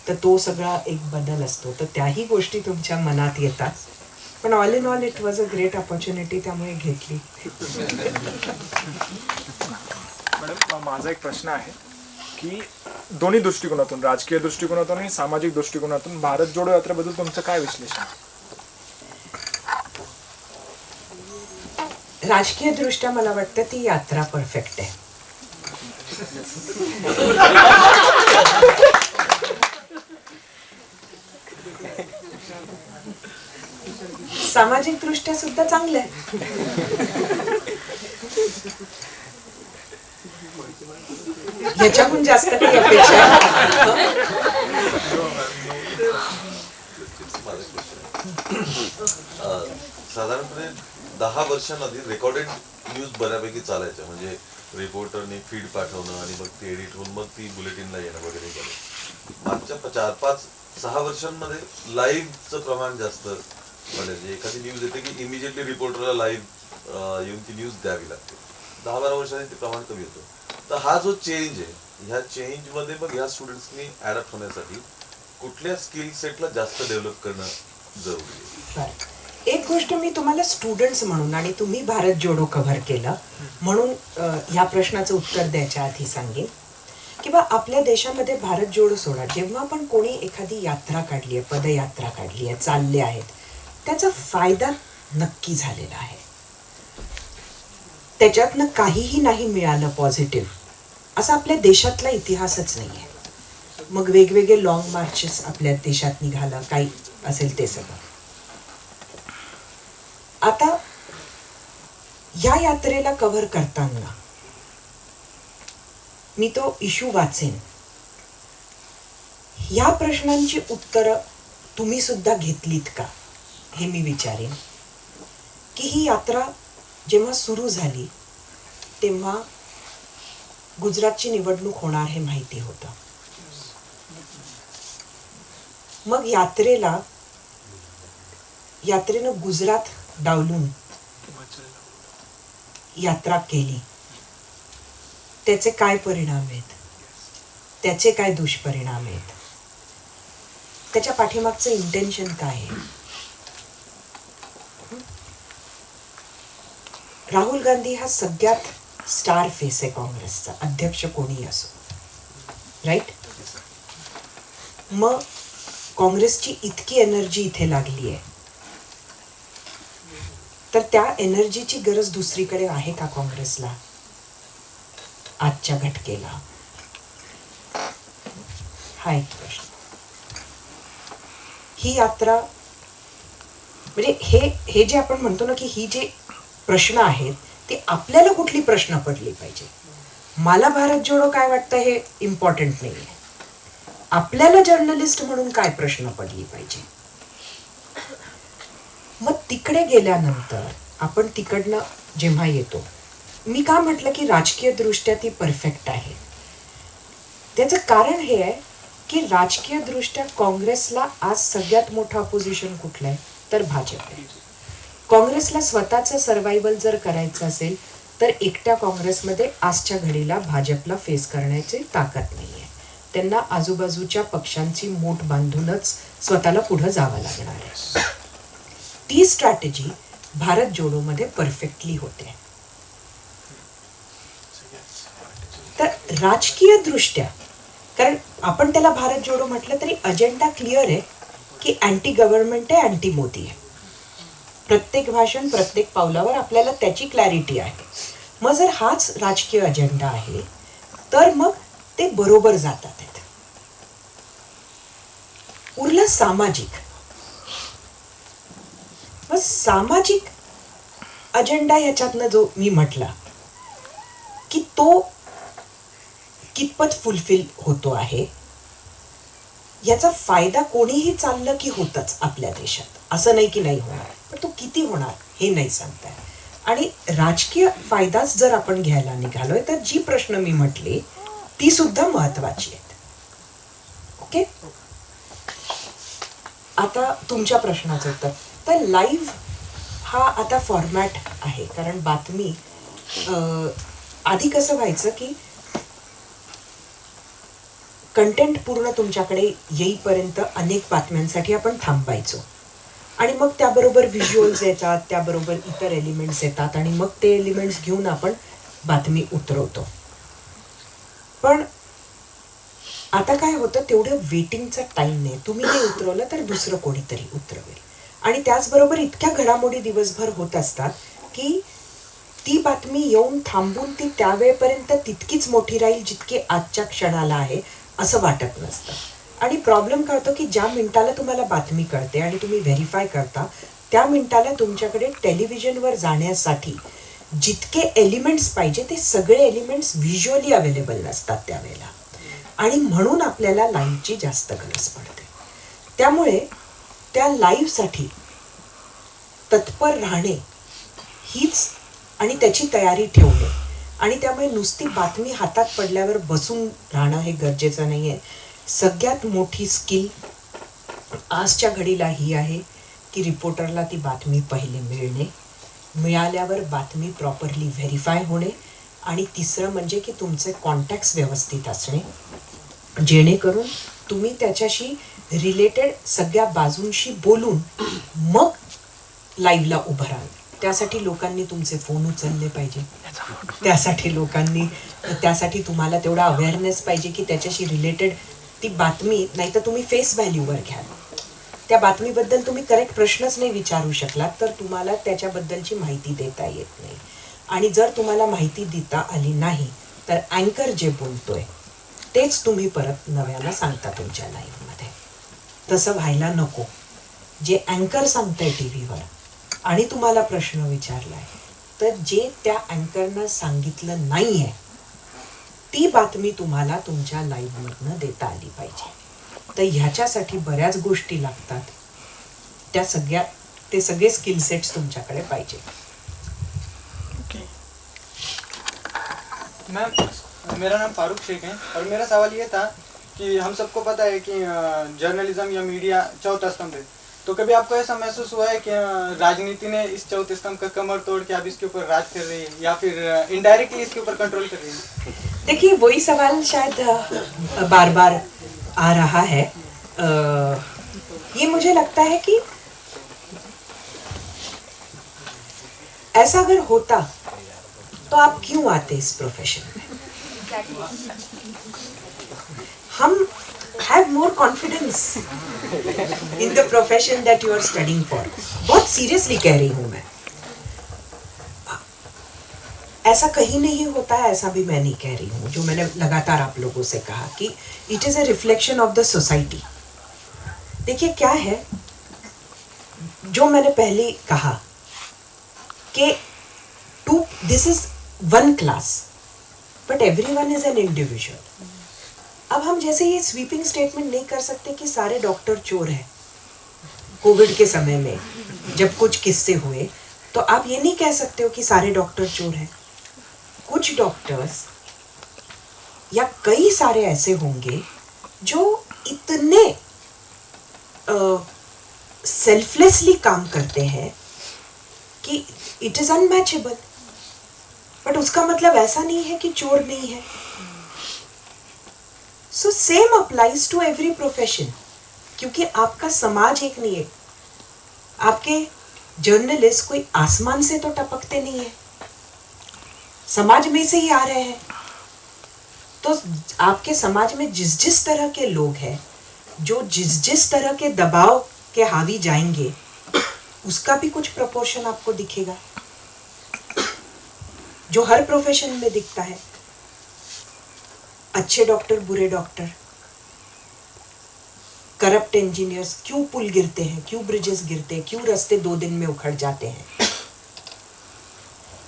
तर तो सगळा एक बदल असतो. तर त्याही गोष्टी तुमच्या मनात येतात. पण all in all it was a great opportunity, त्यामुळे घेतली. मॅडम, माझा एक प्रश्न आहे की दोन्ही दृष्टिकोनातून, राजकीय दृष्टिकोनातून आणि सामाजिक दृष्टिकोनातून भारत जोडो यात्रेबद्दल तुमचं काय विश्लेषण? राजकीय दृष्ट्या मला वाटतं ती यात्रा परफेक्ट आहे. सामाजिक दृष्ट्या सुद्धा चांगलं आहे. ह्याच्याहून जास्त काही अपेक्षा आहे? साधारणपणे 10 वर्षांआधी रेकॉर्डेड न्यूज बऱ्यापैकी चालायच्या. म्हणजे रिपोर्टरने फीड पाठवणं आणि मग ती एडिट होऊन मग ती बुलेटिनला येणं वगैरे झालं. मागच्या 4-5-6 वर्षांमध्ये लाईव्हचं प्रमाण जास्त म्हणजे एखादी न्यूज येते की इमिजिएटली रिपोर्टरला लाईव्ह येऊन ती न्यूज द्यावी लागते. 10-12 वर्षांनी ते प्रमाण कमी होतं. तर हा जो चेंज आहे, ह्या चेंजमध्ये मग ह्या स्टुडंट्सनी ॲडॅप्ट होण्यासाठी कुठल्या स्किल सेटला जास्त डेव्हलप करणं जरुरी आहे? एक गोष्ट मी तुम्हाला स्टुडंट्स म्हणून आणि तुम्ही भारत जोडो कव्हर केलं म्हणून ह्या प्रश्नाचं उत्तर द्यायच्या आधी सांगेन की बा आपल्या देशामध्ये भारत जोडो सोडा, जेव्हा पण कोणी एखादी यात्रा काढली आहे, पदयात्रा काढली आहे, चालले आहेत, त्याचा फायदा नक्की झालेला आहे. त्याच्यातनं काहीही नाही मिळालं पॉझिटिव्ह असा आपल्या देशातला इतिहासच नाही आहे. मग वेगवेगळे लॉंग मार्चेस आपल्या देशात निघालं, काही असेल ते सगळं. आता ह्या यात्रेला कव्हर करताना मी तो इश्यू वाचेन. ह्या प्रश्नांची उत्तरं तुम्ही सुद्धा घेतलीत का हे मी विचारेन. की ही यात्रा जेव्हा सुरू झाली तेव्हा गुजरातची निवडणूक होणार हे माहिती होतं. मग यात्रेनं गुजरात डावलून यात्रा केली. त्याचे काय परिणाम आहेत, त्याचे काय दुष्परिणाम आहेत, त्याच्या पाठीमागचं इंटेन्शन काय आहे. राहुल गांधी हा सगळ्यात स्टार फेस आहे काँग्रेसचा, अध्यक्ष कोणी असो, राईट. मग काँग्रेसची इतकी एनर्जी इथे लागली आहे तर त्या एनर्जीची गरज दुसरीकडे आहे का काँग्रेसला आजच्या घटकेला? हा एक प्रश्न. ही यात्रा म्हणजे हे जे आपण म्हणतो ना की ही जे प्रश्न आहेत ते आपल्याला कुठली प्रश्न पडली पाहिजे. मला भारत जोडो काय वाटतं हे इम्पॉर्टंट नाही आहे. आपल्याला जर्नलिस्ट म्हणून काय प्रश्न पडली पाहिजे. मग तिकडे गेल्यानंतर आपण तिकडनं जेव्हा येतो, मी का म्हटलं की राजकीय दृष्ट्या ती परफेक्ट आहे, त्याचं कारण हे आहे की राजकीय दृष्ट्या काँग्रेसला आज सगळ्यात मोठं अपोजिशन कुठलं आहे तर भाजप आहे. काँग्रेसला स्वतःचं सर्व्हायव्हल जर करायचं असेल तर एकट्या काँग्रेसमध्ये आजच्या घडीला भाजपला फेस करण्याची ताकद नाही आहे. त्यांना आजूबाजूच्या पक्षांची मोठ बांधूनच स्वतःला पुढं जावं लागणार आहे. ती स्ट्रॅटेजी भारत जोडोमध्ये परफेक्टली होते. तर राजकीय दृष्ट्या, कारण आपण त्याला भारत जोडो म्हटलं तरी अजेंडा क्लिअर आहे की अँटी गव्हर्नमेंट आहे, अँटी मोदी आहे. प्रत्येक भाषण प्रत्येक पावलावर आपल्याला त्याची क्लॅरिटी आहे. मग जर हाच राजकीय अजेंडा आहे तर मग ते बरोबर जातात आहेत. उरलं सामाजिक. मग सामाजिक अजेंडा ह्याच्यातनं जो मी म्हटला की तो कितपत फुलफिल होतो आहे, याचा फायदा कोणीही चाललं की होतच आपल्या देशात. असं नाही की नाही होणार, पण तो किती होणार हे नाही सांगताय. आणि राजकीय फायदाच जर आपण घ्यायला निघालोय तर जी प्रश्न मी म्हटली ती सुद्धा महत्वाची आहेत. ओके, आता तुमच्या प्रश्नाचं उत्तर. तर लाईव्ह हा आता फॉर्मॅट आहे, कारण बातमी आधी कसं व्हायचं की कंटेंट पूर्ण तुमच्याकडे येईपर्यंत अनेक बातम्यांसाठी आपण थांबायचो आणि मग त्याबरोबर व्हिज्युअल्स येतात, त्याबरोबर इतर एलिमेंट्स येतात आणि मग ते एलिमेंट्स घेऊन आपण बातमी उतरवतो. पण आता काय होतं, तेवढं वेटिंगचा टाईम नाही. तुम्ही हे उतरवलं तर दुसरं कोणीतरी उतरवेल. आणि त्याचबरोबर इतक्या घडामोडी दिवसभर होत असतात की ती बातमी येऊन थांबून ती त्यावेळेपर्यंत तितकीच मोठी राहील जितकी आजच्या क्षणाला आहे असं वाटत नसतं. आणि प्रॉब्लेम काय होतो की ज्या मिनिटाला तुम्हाला बातमी कळते आणि तुम्ही व्हेरीफाय करता त्या मिनिटाला तुमच्याकडे टेलिव्हिजनवर जाण्यासाठी जितके एलिमेंट्स पाहिजे ते सगळे एलिमेंट्स व्हिज्युअली अवेलेबल नसतात त्यावेळेला. आणि म्हणून आपल्याला लाईव्हची जास्त गरज पडते. त्यामुळे त्या लाईव्हसाठी तत्पर राहणे हीच आणि त्याची तयारी ठेवणे, आणि त्यामुळे नुसती बातमी हातात पडल्यावर बसून राहणं हे गरजेचं नाही आहे. सगळ्यात मोठी स्किल आजच्या घडीला ही आहे की रिपोर्टरला ती बातमी पहिली मिळणे, मिळाल्यावर बातमी प्रॉपरली व्हेरीफाय होणे, आणि तिसरं म्हणजे की तुमचे कॉन्टॅक्ट्स व्यवस्थित असणे, जेणेकरून तुम्ही त्याच्याशी रिलेटेड सगळ्या बाजूंशी बोलून मग लाईव्हला उभं राहाल. त्यासाठी लोकांनी तुमचे फोन उचलले पाहिजे, त्यासाठी तुम्हाला तेवढा अवेअरनेस पाहिजे की त्याच्याशी रिलेटेड ती बातमी, नाही तर तुम्ही फेस व्हॅल्यूवर घ्याल. त्या बातमीबद्दल तुम्ही करेक्ट प्रश्नच नाही विचारू शकलात तर तुम्हाला त्याच्याबद्दलची माहिती देता येत नाही. आणि जर तुम्हाला माहिती देता आली नाही तर अँकर जे बोलतोय तेच तुम्ही परत नव्यानं सांगता तुमच्या लाईव्हमध्ये. तसं व्हायला नको. जे अँकर सांगताय टी व्हीवर आणि तुम्हाला प्रश्न विचारलाय तर जे त्या अँकरनं सांगितलं नाही आहे ती बातमी तुम्हाला तुमच्या लाईव्हमधनं देता आली पाहिजे. तर ह्याच्यासाठी बऱ्याच गोष्टी लागतात. ते सगळे स्किल सेट्स तुमच्याकडे पाहिजे. मैम, मेरा नाम फारूक शेख है और मेरा सवाल ये था कि हम सबको पता है कि जर्नलिज्म या मीडिया चौथा स्तंभ है, तो कभी आपको ऐसा महसूस हुआ है कि राजनीति ने इस चौथे स्तंभ का कमर तोड़ के अब इसके ऊपर राज कर रही है या फिर इनडायरेक्टली इसके ऊपर कंट्रोल कर रही है? देखिए, वही सवाल शायद बार बार आ रहा है. ये मुझे लगता है कि ऐसा अगर होता तो आप क्यों आते इस प्रोफेशन में? हम have more confidence in the profession that you are studying for. बहुत सीरियसली कह रही हूं मैं. ऐसा कहीं नहीं होता है, ऐसा भी मैं नहीं कह रही हूँ. जो मैंने लगातार आप लोगों से कहा कि it is a reflection of the society. देखिए क्या है, जो मैंने पहले कहा कि this is one class but everyone is an individual. अब हम जैसे ये स्वीपिंग स्टेटमेंट नहीं कर सकते कि सारे डॉक्टर चोर हैं. कोविड के समय में जब कुछ किस्से हुए तो आप ये नहीं कह सकते हो कि सारे डॉक्टर चोर हैं. कुछ डॉक्टर्स या कई सारे ऐसे होंगे जो इतने सेल्फलेसली काम करते हैं कि इट इज अनमैचेबल. बट उसका मतलब ऐसा नहीं है कि चोर नहीं है. So same applies to every profession, क्योंकि आपका समाज एक नहीं है. आपके जर्नलिस्ट कोई आसमान से तो टपकते नहीं है, समाज में से ही आ रहे हैं. तो आपके समाज में जिस जिस तरह के लोग हैं, जो जिस जिस तरह के दबाव के हावी जाएंगे, उसका भी कुछ प्रपोर्शन आपको दिखेगा, जो हर प्रोफेशन में दिखता है. अच्छे डॉक्टर, बुरे डॉक्टर, करप्ट इंजीनियर्स, क्यों पुल गिरते हैं, क्यों ब्रिजेस गिरते हैं, क्यों रास्ते 2 दिन में उखड़ जाते हैं.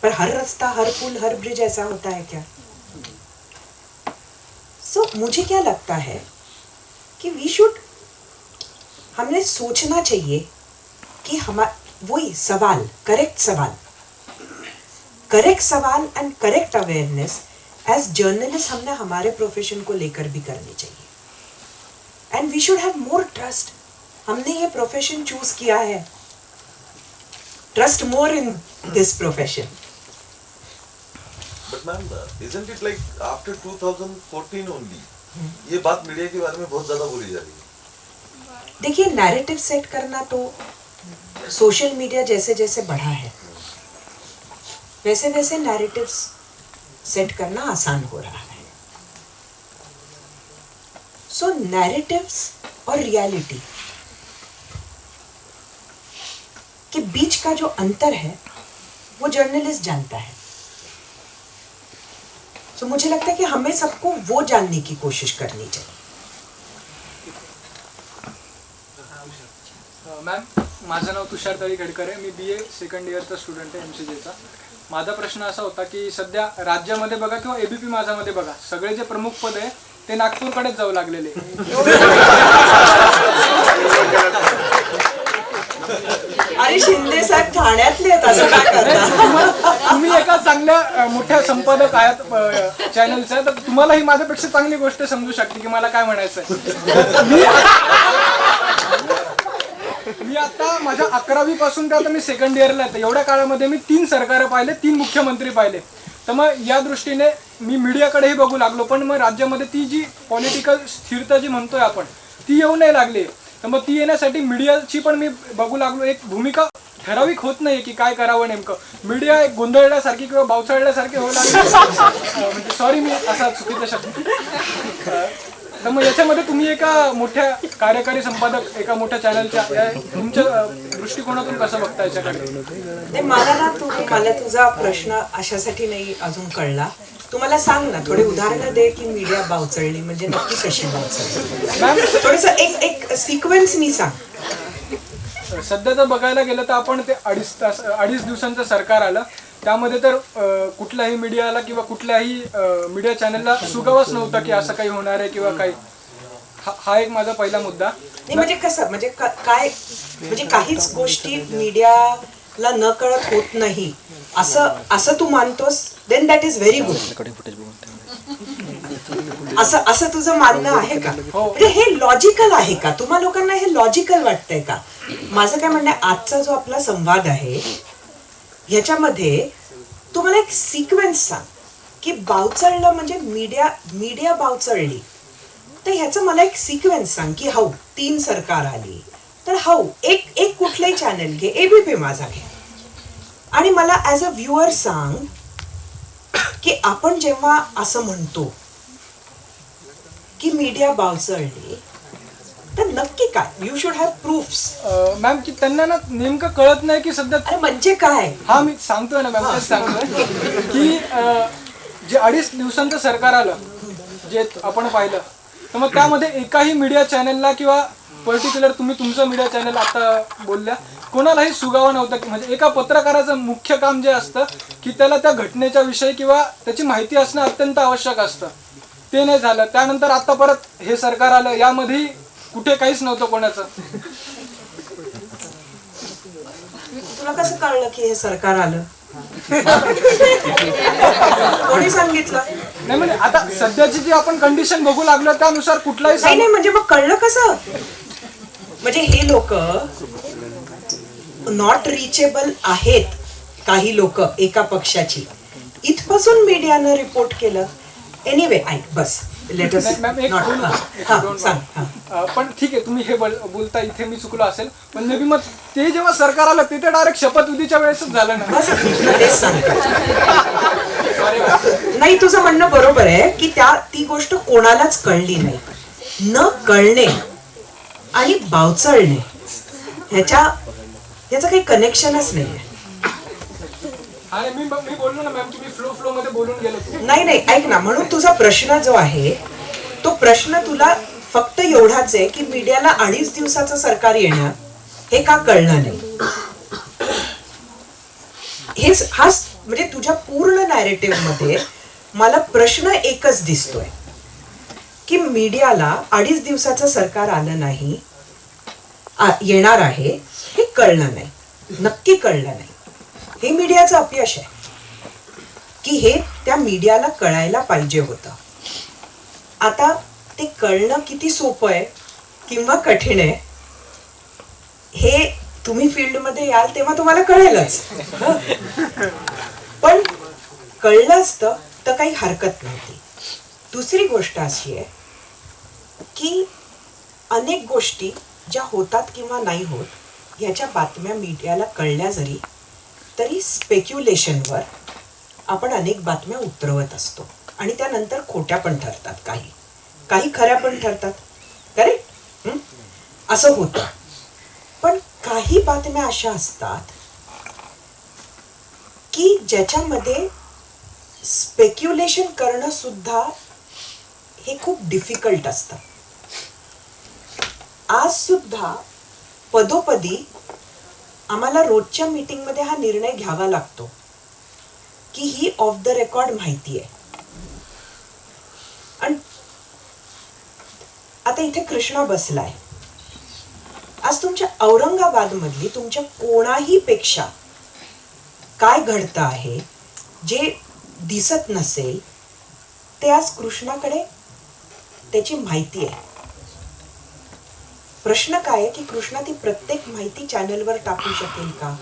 पर हर रास्ता, हर पुल, हर ब्रिज ऐसा होता है क्या? सो मुझे क्या लगता है कि हमने सोचना चाहिए कि वही सवाल, करेक्ट सवाल and correct awareness as journalist हमने हमारे प्रोफेशन को लेकर भी करनी चाहिए. And we should have more trust. हमने ये प्रोफेशन चूज किया है, trust more in this profession. But ma'am, isn't it like after 2014 only ये बात मीडिया के बारे में बहुत ज्यादा बोली जा रही है? देखिए, नैरेटिव सेट करना तो सोशल मीडिया जैसे जैसे बढ़ा है, वैसे वैसे नैरेटिव्स सेट करना आसान हो रहा है. सो नैरेटिव्स और रियलिटी के बीच का जो अंतर है वो जर्नलिस्ट जानता है. सो मुझे लगता है कि हमें सबको वो जानने की कोशिश करनी चाहिए. मॅम, माझं नाव तुषार तळीखेडकर आहे. मी BA सेकंड इयरचा स्टुडंट आहे MCJचा. माझा प्रश्न असा होता की सध्या राज्यामध्ये बघा किंवा ABP माझामध्ये बघा, सगळे जे प्रमुख पद आहे ते नागपूरकडेच जाऊ लागलेले. अरे शिंदे साहेब ठाण्यातले आहेत, असं काय करता? तुम्ही एका चांगल्या मोठ्या संपादक आहात चॅनलच्या, तर तुम्हाला ही माझ्यापेक्षा चांगली गोष्ट समजू शकते की मला काय म्हणायचं मी आता माझ्या 11वी पासून ते आता मी सेकंड इयरला आहे. एवढ्या काळामध्ये मी 3 सरकार पाहिले, 3 मुख्यमंत्री पाहिले. तर मग या दृष्टीने मी मीडियाकडेही बघू लागलो. पण मग राज्यामध्ये ती जी पॉलिटिकल स्थिरता जी म्हणतोय आपण, ती येऊ नाही लागली. तर मग ती येण्यासाठी मीडियाची पण मी बघू लागलो. एक भूमिका ठराविक होत नाही की काय करावं नेमकं. मीडिया एक गोंधळल्यासारखी किंवा बावचळल्यासारखी व्हायला लागली. म्हणजे सॉरी, मी असा चुकीचा शब्द. तर मग याच्यामध्ये तुम्ही एका मोठ्या कार्यकारी संपादक, एका मोठ्या चॅनलच्या, तुमच्या दृष्टिकोनातून कसं बघता याच्याकडे? मला तुझा प्रश्न अशासाठी नाही अजून कळला. तुम्हाला सांग ना, थोडे उदाहरणं दे की मीडिया बावचळली म्हणजे नक्की कशी बावचळली. थोडस एक सिक्वेन्स मी सांग. सध्या जर बघायला गेलं तर आपण ते 2.5 दिवसांचं सरकार आलं, त्यामध्ये तर कुठल्याही मीडियाला किंवा कुठल्याही मीडिया चॅनलला सुगावच नव्हतं की असं काही होणार आहे किंवा काही. हा एक माझा पहिला मुद्दा. नाही म्हणजे कसं, म्हणजे काय, म्हणजे काहीच गोष्टी मीडियाला न कळत होत नाही असं तू मानतोस, then that is very good. असं तुझं मानणं आहे का? म्हणजे हे लॉजिकल आहे का? तुम्हा लोकांना हे लॉजिकल वाटतंय का? माझं काय म्हणणं आहे, आजचा जो आपला संवाद आहे ह्याच्यामध्ये तुम्हाला एक सिक्वेन्स सांग की बावचळलं म्हणजे मीडिया बावचळली, तर ह्याचं मला एक सिक्वेन्स सांग की हाऊ 3 सरकार आली, तर हाऊ एक कुठलंही चॅनल घे, ABP माझा घे, आणि मला ॲज अ व्ह्युअर सांग की आपण जेव्हा असं म्हणतो की मीडिया बावचळली तर नक्की काय? You should have proofs. Ma'am, की त्यांना ना नेमकं कळत नाही की सध्या. अरे म्हणजे काय? हा मी सांगतोय ना मॅम, तेच सांगतोय की जे 2.5 दिवसांचं सरकार आलं जे आपण पाहिलं, तर मग त्यामध्ये एकाही मीडिया चॅनलला किंवा पर्टिक्युलर तुम्ही तुमचं मीडिया चॅनल आता बोलल्या, कोणालाही सुगावा नव्हता. की म्हणजे एका पत्रकाराचं मुख्य काम जे असतं की त्याला त्या घटनेच्या विषयी किंवा त्याची माहिती असणं अत्यंत आवश्यक असतं, ते नाही झालं. त्यानंतर आता परत हे सरकार आलं, यामध्ये कुठे काहीच नव्हतं कोणाचं. तुला कसं कळलं की हे सरकार आलं? कोणी सांगितलं? नाही म्हणजे आता सध्याची जी आपण कंडिशन बघू लागलो त्यानुसार कुठलाही नाही नाही म्हणजे मग कळलं कसं, म्हणजे हे लोक नॉट रिचेबल आहेत, काही लोक एका पक्षाची, इथपासून मीडियानं रिपोर्ट केलं. एनिवे ऐक बस लेट अस मॅम एक बोलू. सांग. पण ठीक आहे तुम्ही हे बोलता इथे मी चुकलो असेल, पण मे बी मग ते जेव्हा सरकार आलं तिथे डायरेक्ट शपथविधीच्या वेळेसच झालं ना. बस मी तुला तेच सांगते. नाही तुझं म्हणणं बरोबर आहे की ती गोष्ट कोणालाच कळली नाही. न कळणे आणि बावचळणे ह्याचं काही कनेक्शनच नाहीये. आणि मी बोललो ना मॅम तुम्ही फ्लो मध्ये बोलून गेलो. नाही ऐक ना, म्हणून तुझा प्रश्न जो आहे तो प्रश्न तुला फक्त एवढाच आहे की मीडियाला 2.5 दिवसाचं सरकार येणं हे का कळलं नाही. हा म्हणजे तुझ्या पूर्ण नॅरेटिव्ह मध्ये मला प्रश्न एकच दिसतोय की मीडियाला 2.5 दिवसाचं सरकार आलं नाही, येणार आहे हे कळलं नाही, नक्की कळलं नाही. हे मीडियाचं अपयश आहे की हे त्या मीडियाला कळायला पाहिजे होतं. आता ते कळणं किती सोपं आहे किंवा कठीण आहे हे तुम्ही फील्डमध्ये याल तेव्हा तुम्हाला कळेलच. पण कळलं असतं तर काही हरकत नव्हती. दुसरी गोष्ट अशी आहे की अनेक गोष्टी ज्या होतात किंवा नाही होत ह्याच्या बातम्या मीडियाला कळल्या जरी तरी स्पेक्युलेशनवर आपण अनेक बातम्या उतरवत असतो आणि त्यानंतर खोट्या पण ठरतात, काही खऱ्या पण ठरतात. करेक्ट? असं होतं. पण काही बातम्या अशा असतात की ज्याच्यामध्ये स्पेक्युलेशन करणं सुद्धा हे खूप डिफिकल्ट असतं. आज सुद्धा पदोपदी आम्हाला रोजच्या मीटिंगमध्ये हा निर्णय घ्यावा लागतो की ही ऑफ द रेकॉर्ड माहिती आहे. आणि आता इथे कृष्णा बसलाय. आज तुमच्या औरंगाबाद मधली तुमच्या कोणाही पेक्षा काय घडतं आहे जे दिसत नसेल ते आज कृष्णाकडे त्याची माहिती आहे. प्रश्न काय आहे की कृष्णा ती प्रत्येक माहिती चॅनलवर टाकू शकेल का?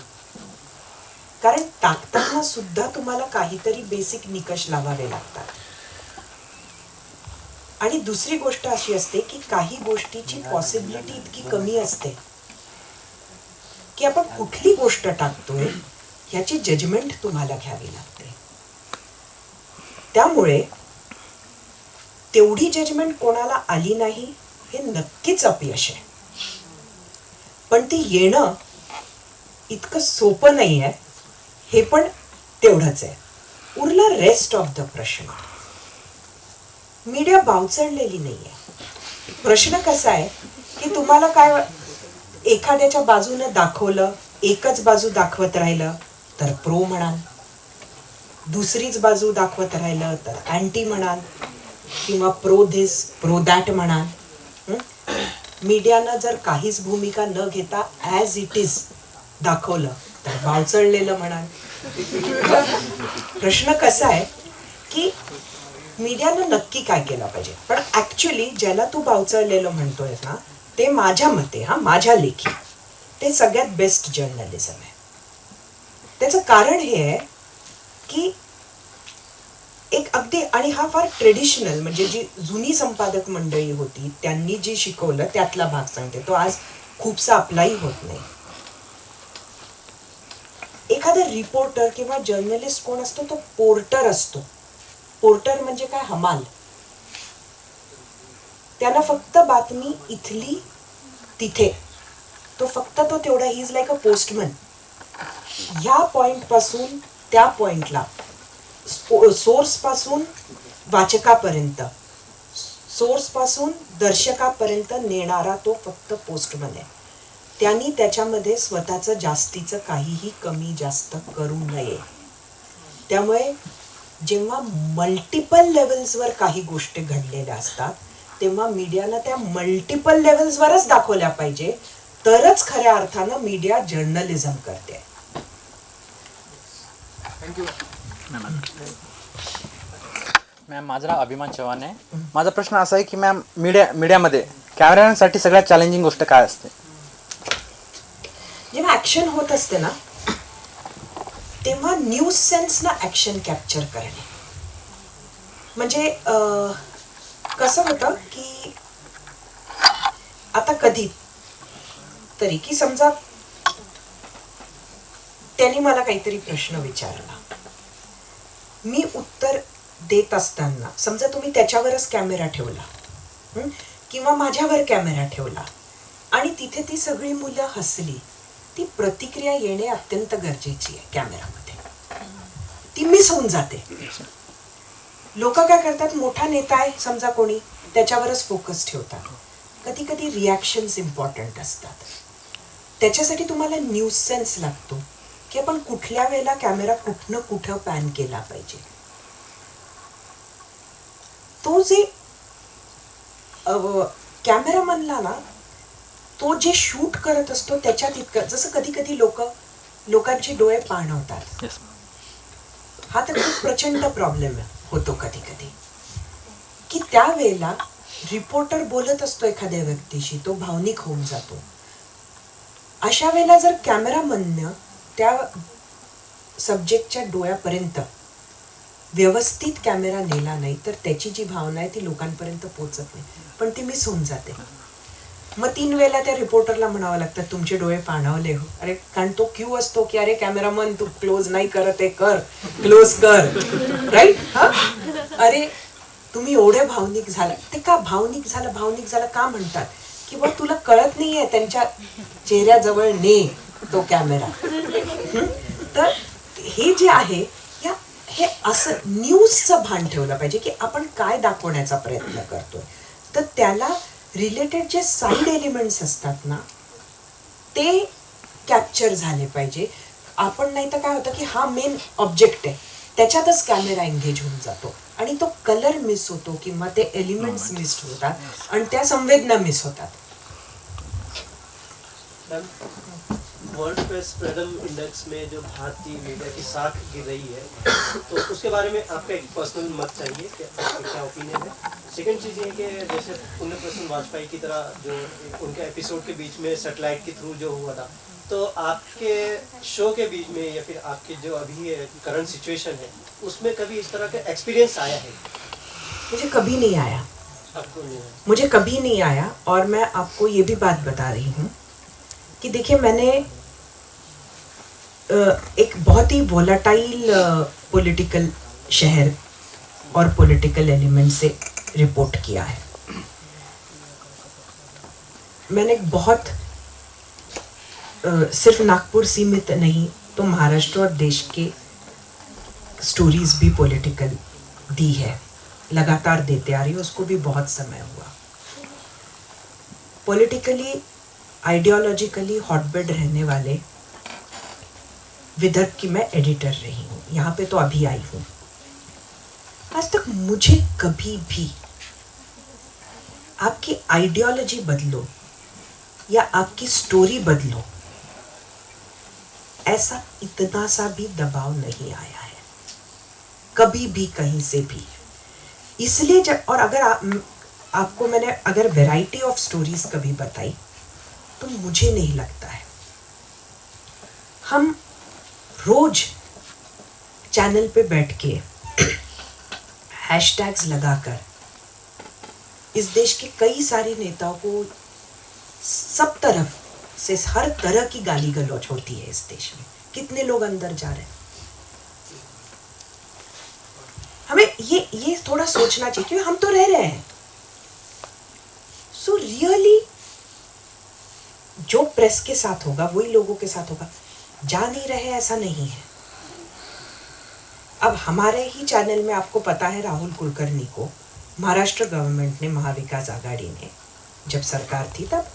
कारण टाकताना सुद्धा तुम्हाला काहीतरी बेसिक निकष लावावे लागतात. आणि दुसरी गोष्ट अशी असते की काही गोष्टीची पॉसिबिलिटी इतकी कमी असते की आपण कुठली गोष्ट टाकतोय ह्याची जजमेंट तुम्हाला घ्यावी लागते. त्यामुळे तेवढी जजमेंट कोणाला आली नाही हे नक्कीच अपयश आहे. पण ती येणं इतकं सोपं नाही आहे हे पण तेवढंच आहे. उरला रेस्ट ऑफ द प्रश्न. मीडिया बावचळलेली नाही आहे. प्रश्न कसा आहे की तुम्हाला काय एखाद्याच्या बाजूने दाखवलं, एकच बाजू दाखवत राहिलं तर प्रो म्हणाल, दुसरीच बाजू दाखवत राहिलं तर अँटी म्हणाल किंवा प्रो धिस प्रो दॅट म्हणाल. मीडियानं जर काहीच भूमिका न घेता ॲज इट इज दाखवलं तर बावचळलेलं म्हणाल. प्रश्न कसा आहे की मीडियानं नक्की काय केलं पाहिजे. पण ॲक्च्युली ज्याला तू बावचळलेलं म्हणतोय ना ते माझ्या मते, माझ्या लेखी ते सगळ्यात बेस्ट जर्नलिझम आहे. त्याचं कारण हे आहे की एक अगदी, आणि हा फार ट्रेडिशनल म्हणजे जी जुनी संपादक मंडळी होती त्यांनी जे शिकवलं त्यातला भाग सांगते. तो आज खूपसा अप्लाय होत नाही. एखादा रिपोर्टर किंवा जर्नलिस्ट कोण असतो तो पोर्टर असतो. पोर्टर म्हणजे काय? हमाल. त्याला फक्त बातमी इथली तिथे, तो फक्त तो तेवढा, he is like a postman. ह्या पॉइंट पासून त्या पॉइंटला, सोर्स पासून वाचकापर्यंत, सोर्स पासून दर्शकापर्यंत नेणारा तो फक्त पोस्टमन आहे. त्यांनी त्याच्यामध्ये स्वतःचं जास्तीचं काहीही कमी जास्त करू नये. त्यामुळे जेव्हा मल्टिपल लेवल्सवर काही गोष्टी घडलेल्या असतात तेव्हा मीडियानं त्या मल्टिपल लेवल्सवरच दाखवल्या पाहिजे, तरच खऱ्या अर्थानं मीडिया जर्नलिझम करते. थँक्यू. मॅम माझं नाव अभिमान चव्हाण आहे. माझा प्रश्न असा आहे की मॅम मीडियामध्ये कॅमेरामॅनसाठी सगळ्यात चॅलेंजिंग गोष्ट काय असते? जेव्हा ॲक्शन होत असते ना तेव्हा न्यूज सेन्सनं ॲक्शन कॅप्चर करणे. म्हणजे कसं होतं की आता कधी तरी की समजा त्यांनी मला काहीतरी प्रश्न विचारला, मी उत्तर देत असताना समजा तुम्ही त्याच्यावरच कॅमेरा ठेवला किंवा माझ्यावर कॅमेरा ठेवला आणि तिथे ती सगळी मुलं हसली, ती प्रतिक्रिया येणे अत्यंत गरजेची आहे. कॅमेरामध्ये ती मिस होऊन जाते. लोक काय करतात, मोठा नेता आहे समजा कोणी, त्याच्यावरच फोकस ठेवतात. कधी कधी रिॲक्शन्स इम्पॉर्टंट असतात. त्याच्यासाठी तुम्हाला न्यूज सेन्स लागतो की आपण कुठल्या वेळेला कॅमेरा कुठनं कुठं पॅन केला पाहिजे. तो जे कॅमेरामनला ना तो जे शूट करत असतो त्याच्यात इतकं, जसं कधी कधी लोकांचे डोळे पाणवतात. हा तर खूप प्रचंड प्रॉब्लेम होतो कधी कधी की त्यावेळेला रिपोर्टर बोलत असतो एखाद्या व्यक्तीशी, तो भावनिक होऊन जातो. अशा वेळेला जर कॅमेरामननं त्या सब्जेक्टच्या डोळ्यापर्यंत व्यवस्थित कॅमेरा नेला नाही तर त्याची जी भावना आहे ती लोकांपर्यंत पोचत नाही, पण ती मिस होऊन जाते. मग 3 वेळेला त्या रिपोर्टरला म्हणावं लागतं तुमचे डोळे पाणावले हो. अरे कारण तो क्यू असतो की अरे कॅमेरामन तू क्लोज नाही करत आहे, कर क्लोज कर, राईट. हा अरे तुम्ही एवढे भावनिक झाला. ते का भावनिक झालं का म्हणतात की बा तुला कळत नाहीये त्यांच्या चेहऱ्याजवळ ने तो कॅमेरा. तर हे जे आहे हे असं न्यूजचं भान ठेवलं पाहिजे की आपण काय दाखवण्याचा प्रयत्न करतोय. तर त्याला रिलेटेड जे साईड एलिमेंट्स असतात ना ते कॅप्चर झाले पाहिजे. आपण नाही तर काय होतं की हा मेन ऑब्जेक्ट आहे, त्याच्यातच कॅमेरा एंगेज होऊन जातो आणि तो कलर मिस होतो किंवा ते एलिमेंट्स मिस होतात आणि त्या संवेदना मिस होतात. वर्ल्ड प्रेस फ्रीडम इंडेक्स में जो भारतीय मीडिया की साख गिर रही है तो उसके बारे में आपका एक पर्सनल मत चाहिए कि आपका क्या ओपिनियन है. सेकंड चीज़ ये कि जैसे पुण्य प्रसन्न वाजपेयी की तरह जो उनके एपिसोड के बीच में सैटेलाइट के थ्रू जो हुआ था, तो आपके शो के बीच में या फिर आपके जो अभी करंट सिचुएशन है उसमें कभी इस तरह का एक्सपीरियंस आया है? मुझे कभी नहीं आया. आपको नहीं आया? मुझे कभी नहीं आया. और मैं आपको ये भी बात बता रही हूँ कि देखिए मैंने एक बहुत ही वोलाटाइल पॉलिटिकल शहर और पॉलिटिकल एलिमेंट से रिपोर्ट किया है. मैंने बहुत सिर्फ नागपुर सीमित नहीं तो महाराष्ट्र और देश के स्टोरीज भी पॉलिटिकल दी है, लगातार देते आ रही है, उसको भी बहुत समय हुआ. पॉलिटिकली आइडियोलॉजिकली हॉटबेड रहने वाले विदर्भ की मैं एडिटर रही हूँ, यहाँ पे तो अभी आई हूँ. आज तक मुझे कभी भी आपकी आइडियोलॉजी बदलो या आपकी स्टोरी बदलो ऐसा इतना सा भी दबाव नहीं आया है कभी भी कहीं से भी. इसलिए जब और अगर आपको मैंने अगर वैरायटी ऑफ स्टोरीज कभी बताई तो मुझे नहीं लगता है हम रोज चैनल पे बैठ के हैशटैग्स लगाकर इस देश के कई सारे नेताओं को सब तरफ से हर तरह की गाली गलौज होती है इस देश में. कितने लोग अंदर जा रहे हैं. हमें ये थोड़ा सोचना चाहिए क्योंकि हम तो रह रहे हैं. सो रियली जो प्रेस के साथ होगा वही लोगों के साथ होगा. जा नहीं रहे ऐसा नहीं है. अब हमारे ही चैनल में आपको पता है राहुल कुलकर्णी को महाराष्ट्र गवर्नमेंट ने, महाविकास आघाड़ी ने जब सरकार थी तब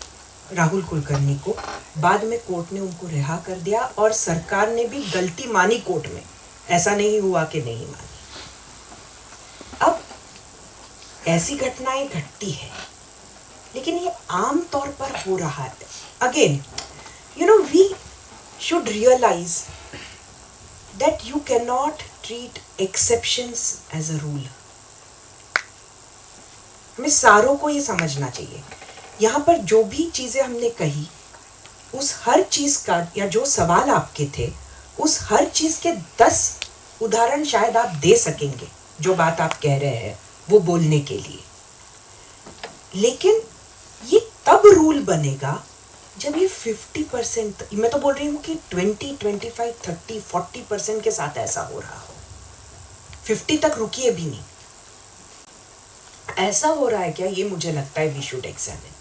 राहुल कुलकर्णी को बाद में कोर्ट ने उनको रिहा कर दिया और सरकार ने भी गलती मानी कोर्ट में, ऐसा नहीं हुआ कि नहीं मानी. अब ऐसी घटनाएं घटती है लेकिन ये आम तौर पर हो रहा है. Again you know we should realize that you cannot treat exceptions as a rule. हमें सारों को ये समझना चाहिए, यहाँ पर जो भी चीज़ें हमने कही उस हर चीज़ का, या जो सवाल आपके थे उस हर चीज़ के 10 उदाहरण शायद आप दे सकेंगे जो बात आप कह रहे हैं वो बोलने के लिए, लेकिन ये तब रूल बनेगा जब ये 50%, मैं तो बोल रही हूँ कि 20, 25, 30, 40% के साथ ऐसा हो रहा हो, 50 तक रुकिए भी नहीं, ऐसा हो रहा है क्या, ये मुझे लगता है वी शुड एग्जामिन.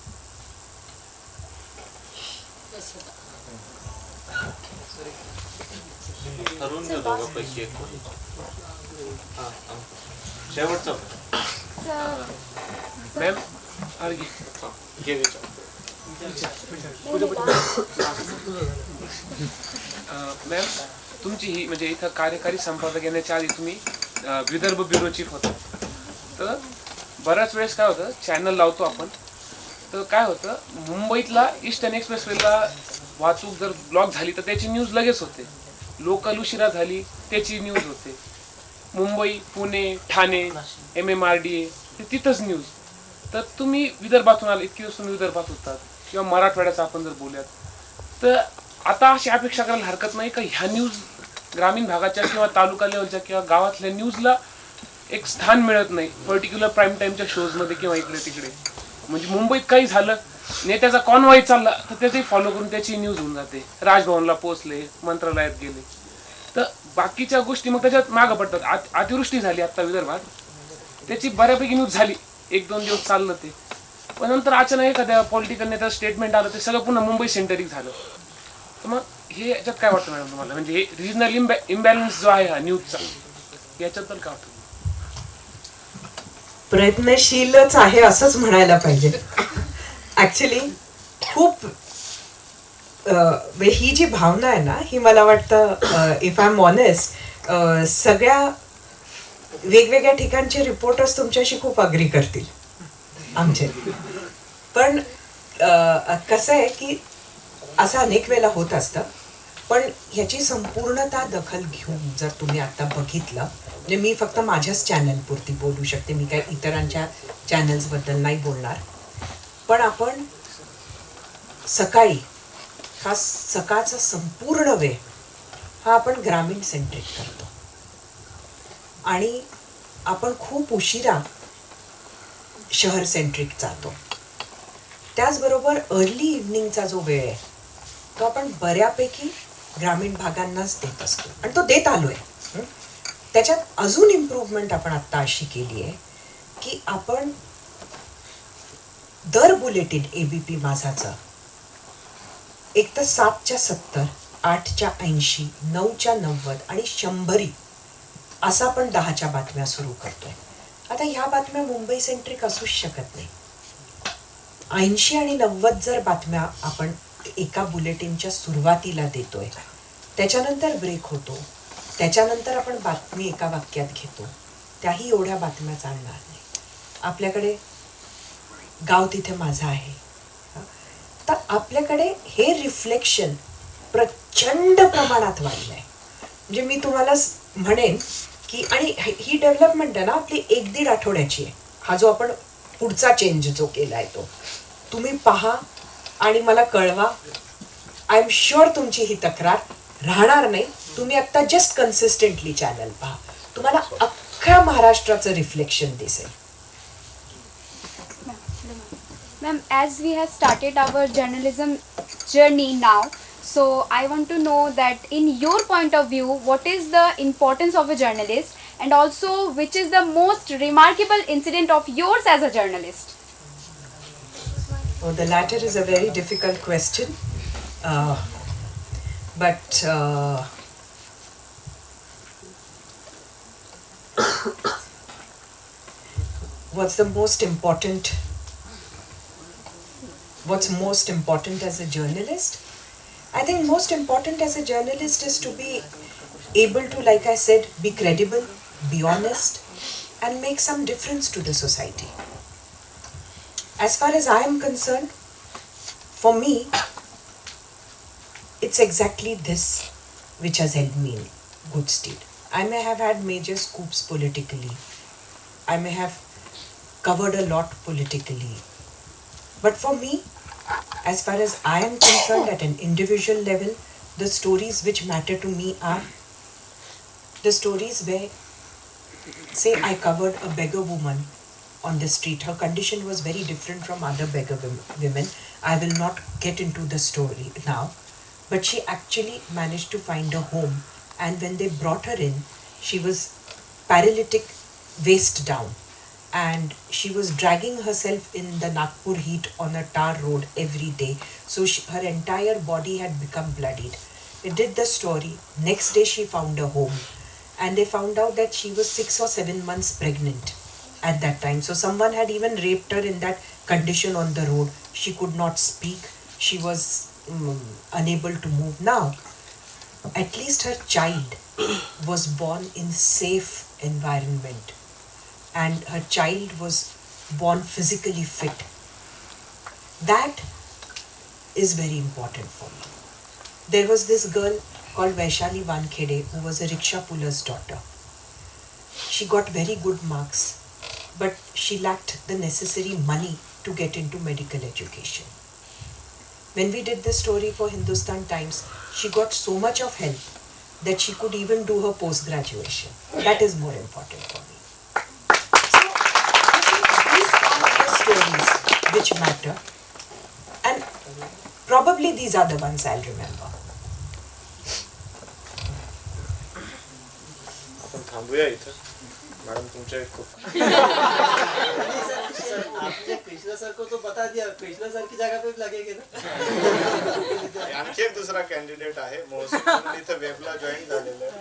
ठरवून घ्या दोघं पैकी एक कोणी. शेवटचा मॅम मॅम तुमची ही म्हणजे इथं कार्यकारी संपादक येण्याच्या आधी तुम्ही विदर्भ ब्युरो चीफ होता. तर बऱ्याच वेळेस काय होतं, चॅनल लावतो आपण, तर काय होतं मुंबईतला ईस्टर्न एक्सप्रेसवेला वाहतूक जर ब्लॉक झाली तर त्याची न्यूज लगेच होते, लोकल उशिरा झाली त्याची न्यूज होते, मुंबई, पुणे, ठाणे, MMRDA तिथंच न्यूज. तर तुम्ही विदर्भातून आले, इतके दिवस तुम्ही विदर्भात होतात, किंवा मराठवाड्याचा आपण जर बोलूयात, तर आता अशी अपेक्षा करायला हरकत नाही का ह्या न्यूज ग्रामीण भागाच्या किंवा तालुका लेवलच्या किंवा गावातल्या न्यूजला एक स्थान मिळत नाही पर्टिक्युलर प्राईम टाईमच्या शोजमध्ये किंवा इकडे तिकडे. म्हणजे मुंबईत काही झालं, नेत्याचा कॉन्वॉय चालला तर त्याचंही फॉलो करून त्याची न्यूज होऊन जाते, राजभवनला पोहोचले, मंत्रालयात गेले, तर बाकीच्या गोष्टी मग त्याच्यात मागं पडतात. अतिवृष्टी झाली आता विदर्भात, त्याची बऱ्यापैकी न्यूज झाली, 1-2 दिवस चाललं ते, पण नंतर अचानक एखाद्या पॉलिटिकल नेत्याचं स्टेटमेंट आलं, ते सगळं पुन्हा मुंबई सेंटरिक झालं. तर मग हे याच्यात काय वाटतं मॅडम तुम्हाला, म्हणजे हे रिजनल इम्बॅलन्स जो आहे हा न्यूजचा, याच्यात तर काय वाटतं? प्रयत्नशीलच आहे असंच म्हणायला पाहिजे. ॲक्च्युली खूप ही जी भावना आहे ना, ही मला वाटतं इफ आय एम ऑनेस्ट, सगळ्या वेगवेगळ्या ठिकाणचे रिपोर्टर्स तुमच्याशी खूप अग्री करतील आमचे. पण कसं आहे की असं अनेक वेळेला होत असतं, पण ह्याची संपूर्णता दखल घेऊन जर तुम्ही आता बघितलं, म्हणजे मी फक्त माझ्याच चॅनलपुरती बोलू शकते, मी काही इतरांच्या चॅनल्सबद्दल नाही बोलणार, पण आपण सकाळी हा सकाळचा संपूर्ण वेळ हा आपण ग्रामीण सेंट्रिक करतो आणि आपण खूप उशिरा शहर सेंट्रिक जातो. त्याचबरोबर अर्ली इव्हनिंगचा जो वेळ आहे तो आपण बऱ्यापैकी ग्रामीण भागांनाच देत असतो आणि तो देत आलो आहे. त्याच्यात अजून इम्प्रूव्हमेंट आपण आत्ता अशी केली आहे की आपण दर बुलेटिन ABP माझाचं एक तर 7च्या 70, 8च्या 80, 9च्या 90 आणि 100 असं आपण 10च्या बातम्या सुरू करतोय. आता ह्या बातम्या मुंबई सेंट्रिक असूच शकत नाही. 80 आणि 90 जर बातम्या आपण एका बुलेटिनच्या सुरुवातीला देतोय, त्याच्यानंतर ब्रेक होतो, त्याच्यानंतर आपण बातमी एका वाक्यात घेतो, त्याही एवढ्या बातम्या चालणार नाही. आपल्याकडे गाव तिथे माझा आहे, तर आपल्याकडे हे रिफ्लेक्शन प्रचंड प्रमाणात वाढलं आहे. म्हणजे मी तुम्हाला म्हणेन की, आणि ही डेव्हलपमेंट आहे ना आपली 1-1.5 आठवड्याची आहे. हा जो आपण पुढचा चेंज जो केला आहे तो तुम्ही पहा आणि मला कळवा. आय एम शुअर तुमची ही तक्रार राहणार नाही. तुम्ही आत्ता जस्ट कन्सिस्टंटली चॅनल पहा, तुम्हाला अख्ख्या महाराष्ट्राचं रिफ्लेक्शन दिसेल. Ma'am, as we have started our journalism journey now, so I want to know that in your point of view, what is the importance of a journalist, and also which is the most remarkable incident of yours as a journalist? Oh, the latter is a very difficult question, but what's most important as a journalist? I think most important as a journalist is to be able to, like I said, be credible, be honest, and make some difference to the society. As far as I am concerned, for me, it's exactly this which has held me in good stead. I may have had major scoops politically. I may have covered a lot politically. But for me, as far as I am concerned at an individual level, the stories which matter to me are the stories where, say I covered a beggar woman on the street. Her condition was very different from other beggar women. I will not get into the story now. But she actually managed to find a home. And when they brought her in, she was paralytic, waist down. And she was dragging herself in the Nagpur heat on a tar road every day. So her entire body had become bloodied. They did the story. Next day she found a home. And they found out that she was 6 or 7 months pregnant at that time. So someone had even raped her in that condition on the road. She could not speak. She was unable to move. Now, at least her child was born in safe environment. And her child was born physically fit. That is very important for me. There was this girl called Vaishali Wankhede, who was a rickshaw puller's daughter. She got very good marks, but she lacked the necessary money to get into medical education. When we did this story for Hindustan Times, she got so much of help that she could even do her post-graduation. That is more important for me. So, these are the stories which matter, and probably these are the ones I'll remember. थांबूया इथं madam तुमचे खूप sir आपने Krishna sir को तो बता दिया, Krishna sir की जगह पे भी लगेंगे ना. आणखी एक दुसरा कॅन्डिडेट आहे मोहसिन इथं वेबला जॉईन झालेलं आहे.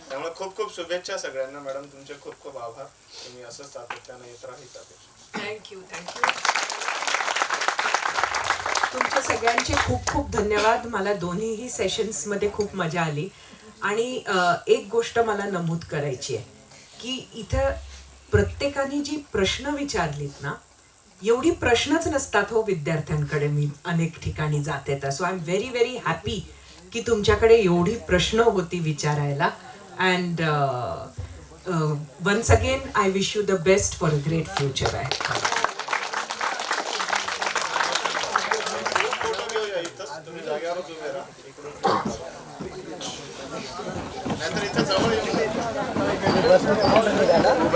त्यामुळे खूप खूप शुभेच्छा सगळ्यांना. मॅडम तुमचे खूप खूप आभार. तुम्ही असंच सातत्याने येत राहील. थँक्यू. तुमच्या सगळ्यांचे खूप खूप धन्यवाद. मला दोन्हीही सेशन्समध्ये खूप मजा आली. आणि एक गोष्ट मला नमूद करायची आहे की इथं प्रत्येकाने जी प्रश्न विचारलीत ना, एवढी प्रश्नच नसतात हो विद्यार्थ्यांकडे. मी अनेक ठिकाणी जाते तर so I am very very happy की तुमच्याकडे एवढी प्रश्न होती विचारायला. And once again I wish you the best for a great future आहे. तुम्ही जागेवरच उभे राहा. नाहीतर इथं जवळ येऊन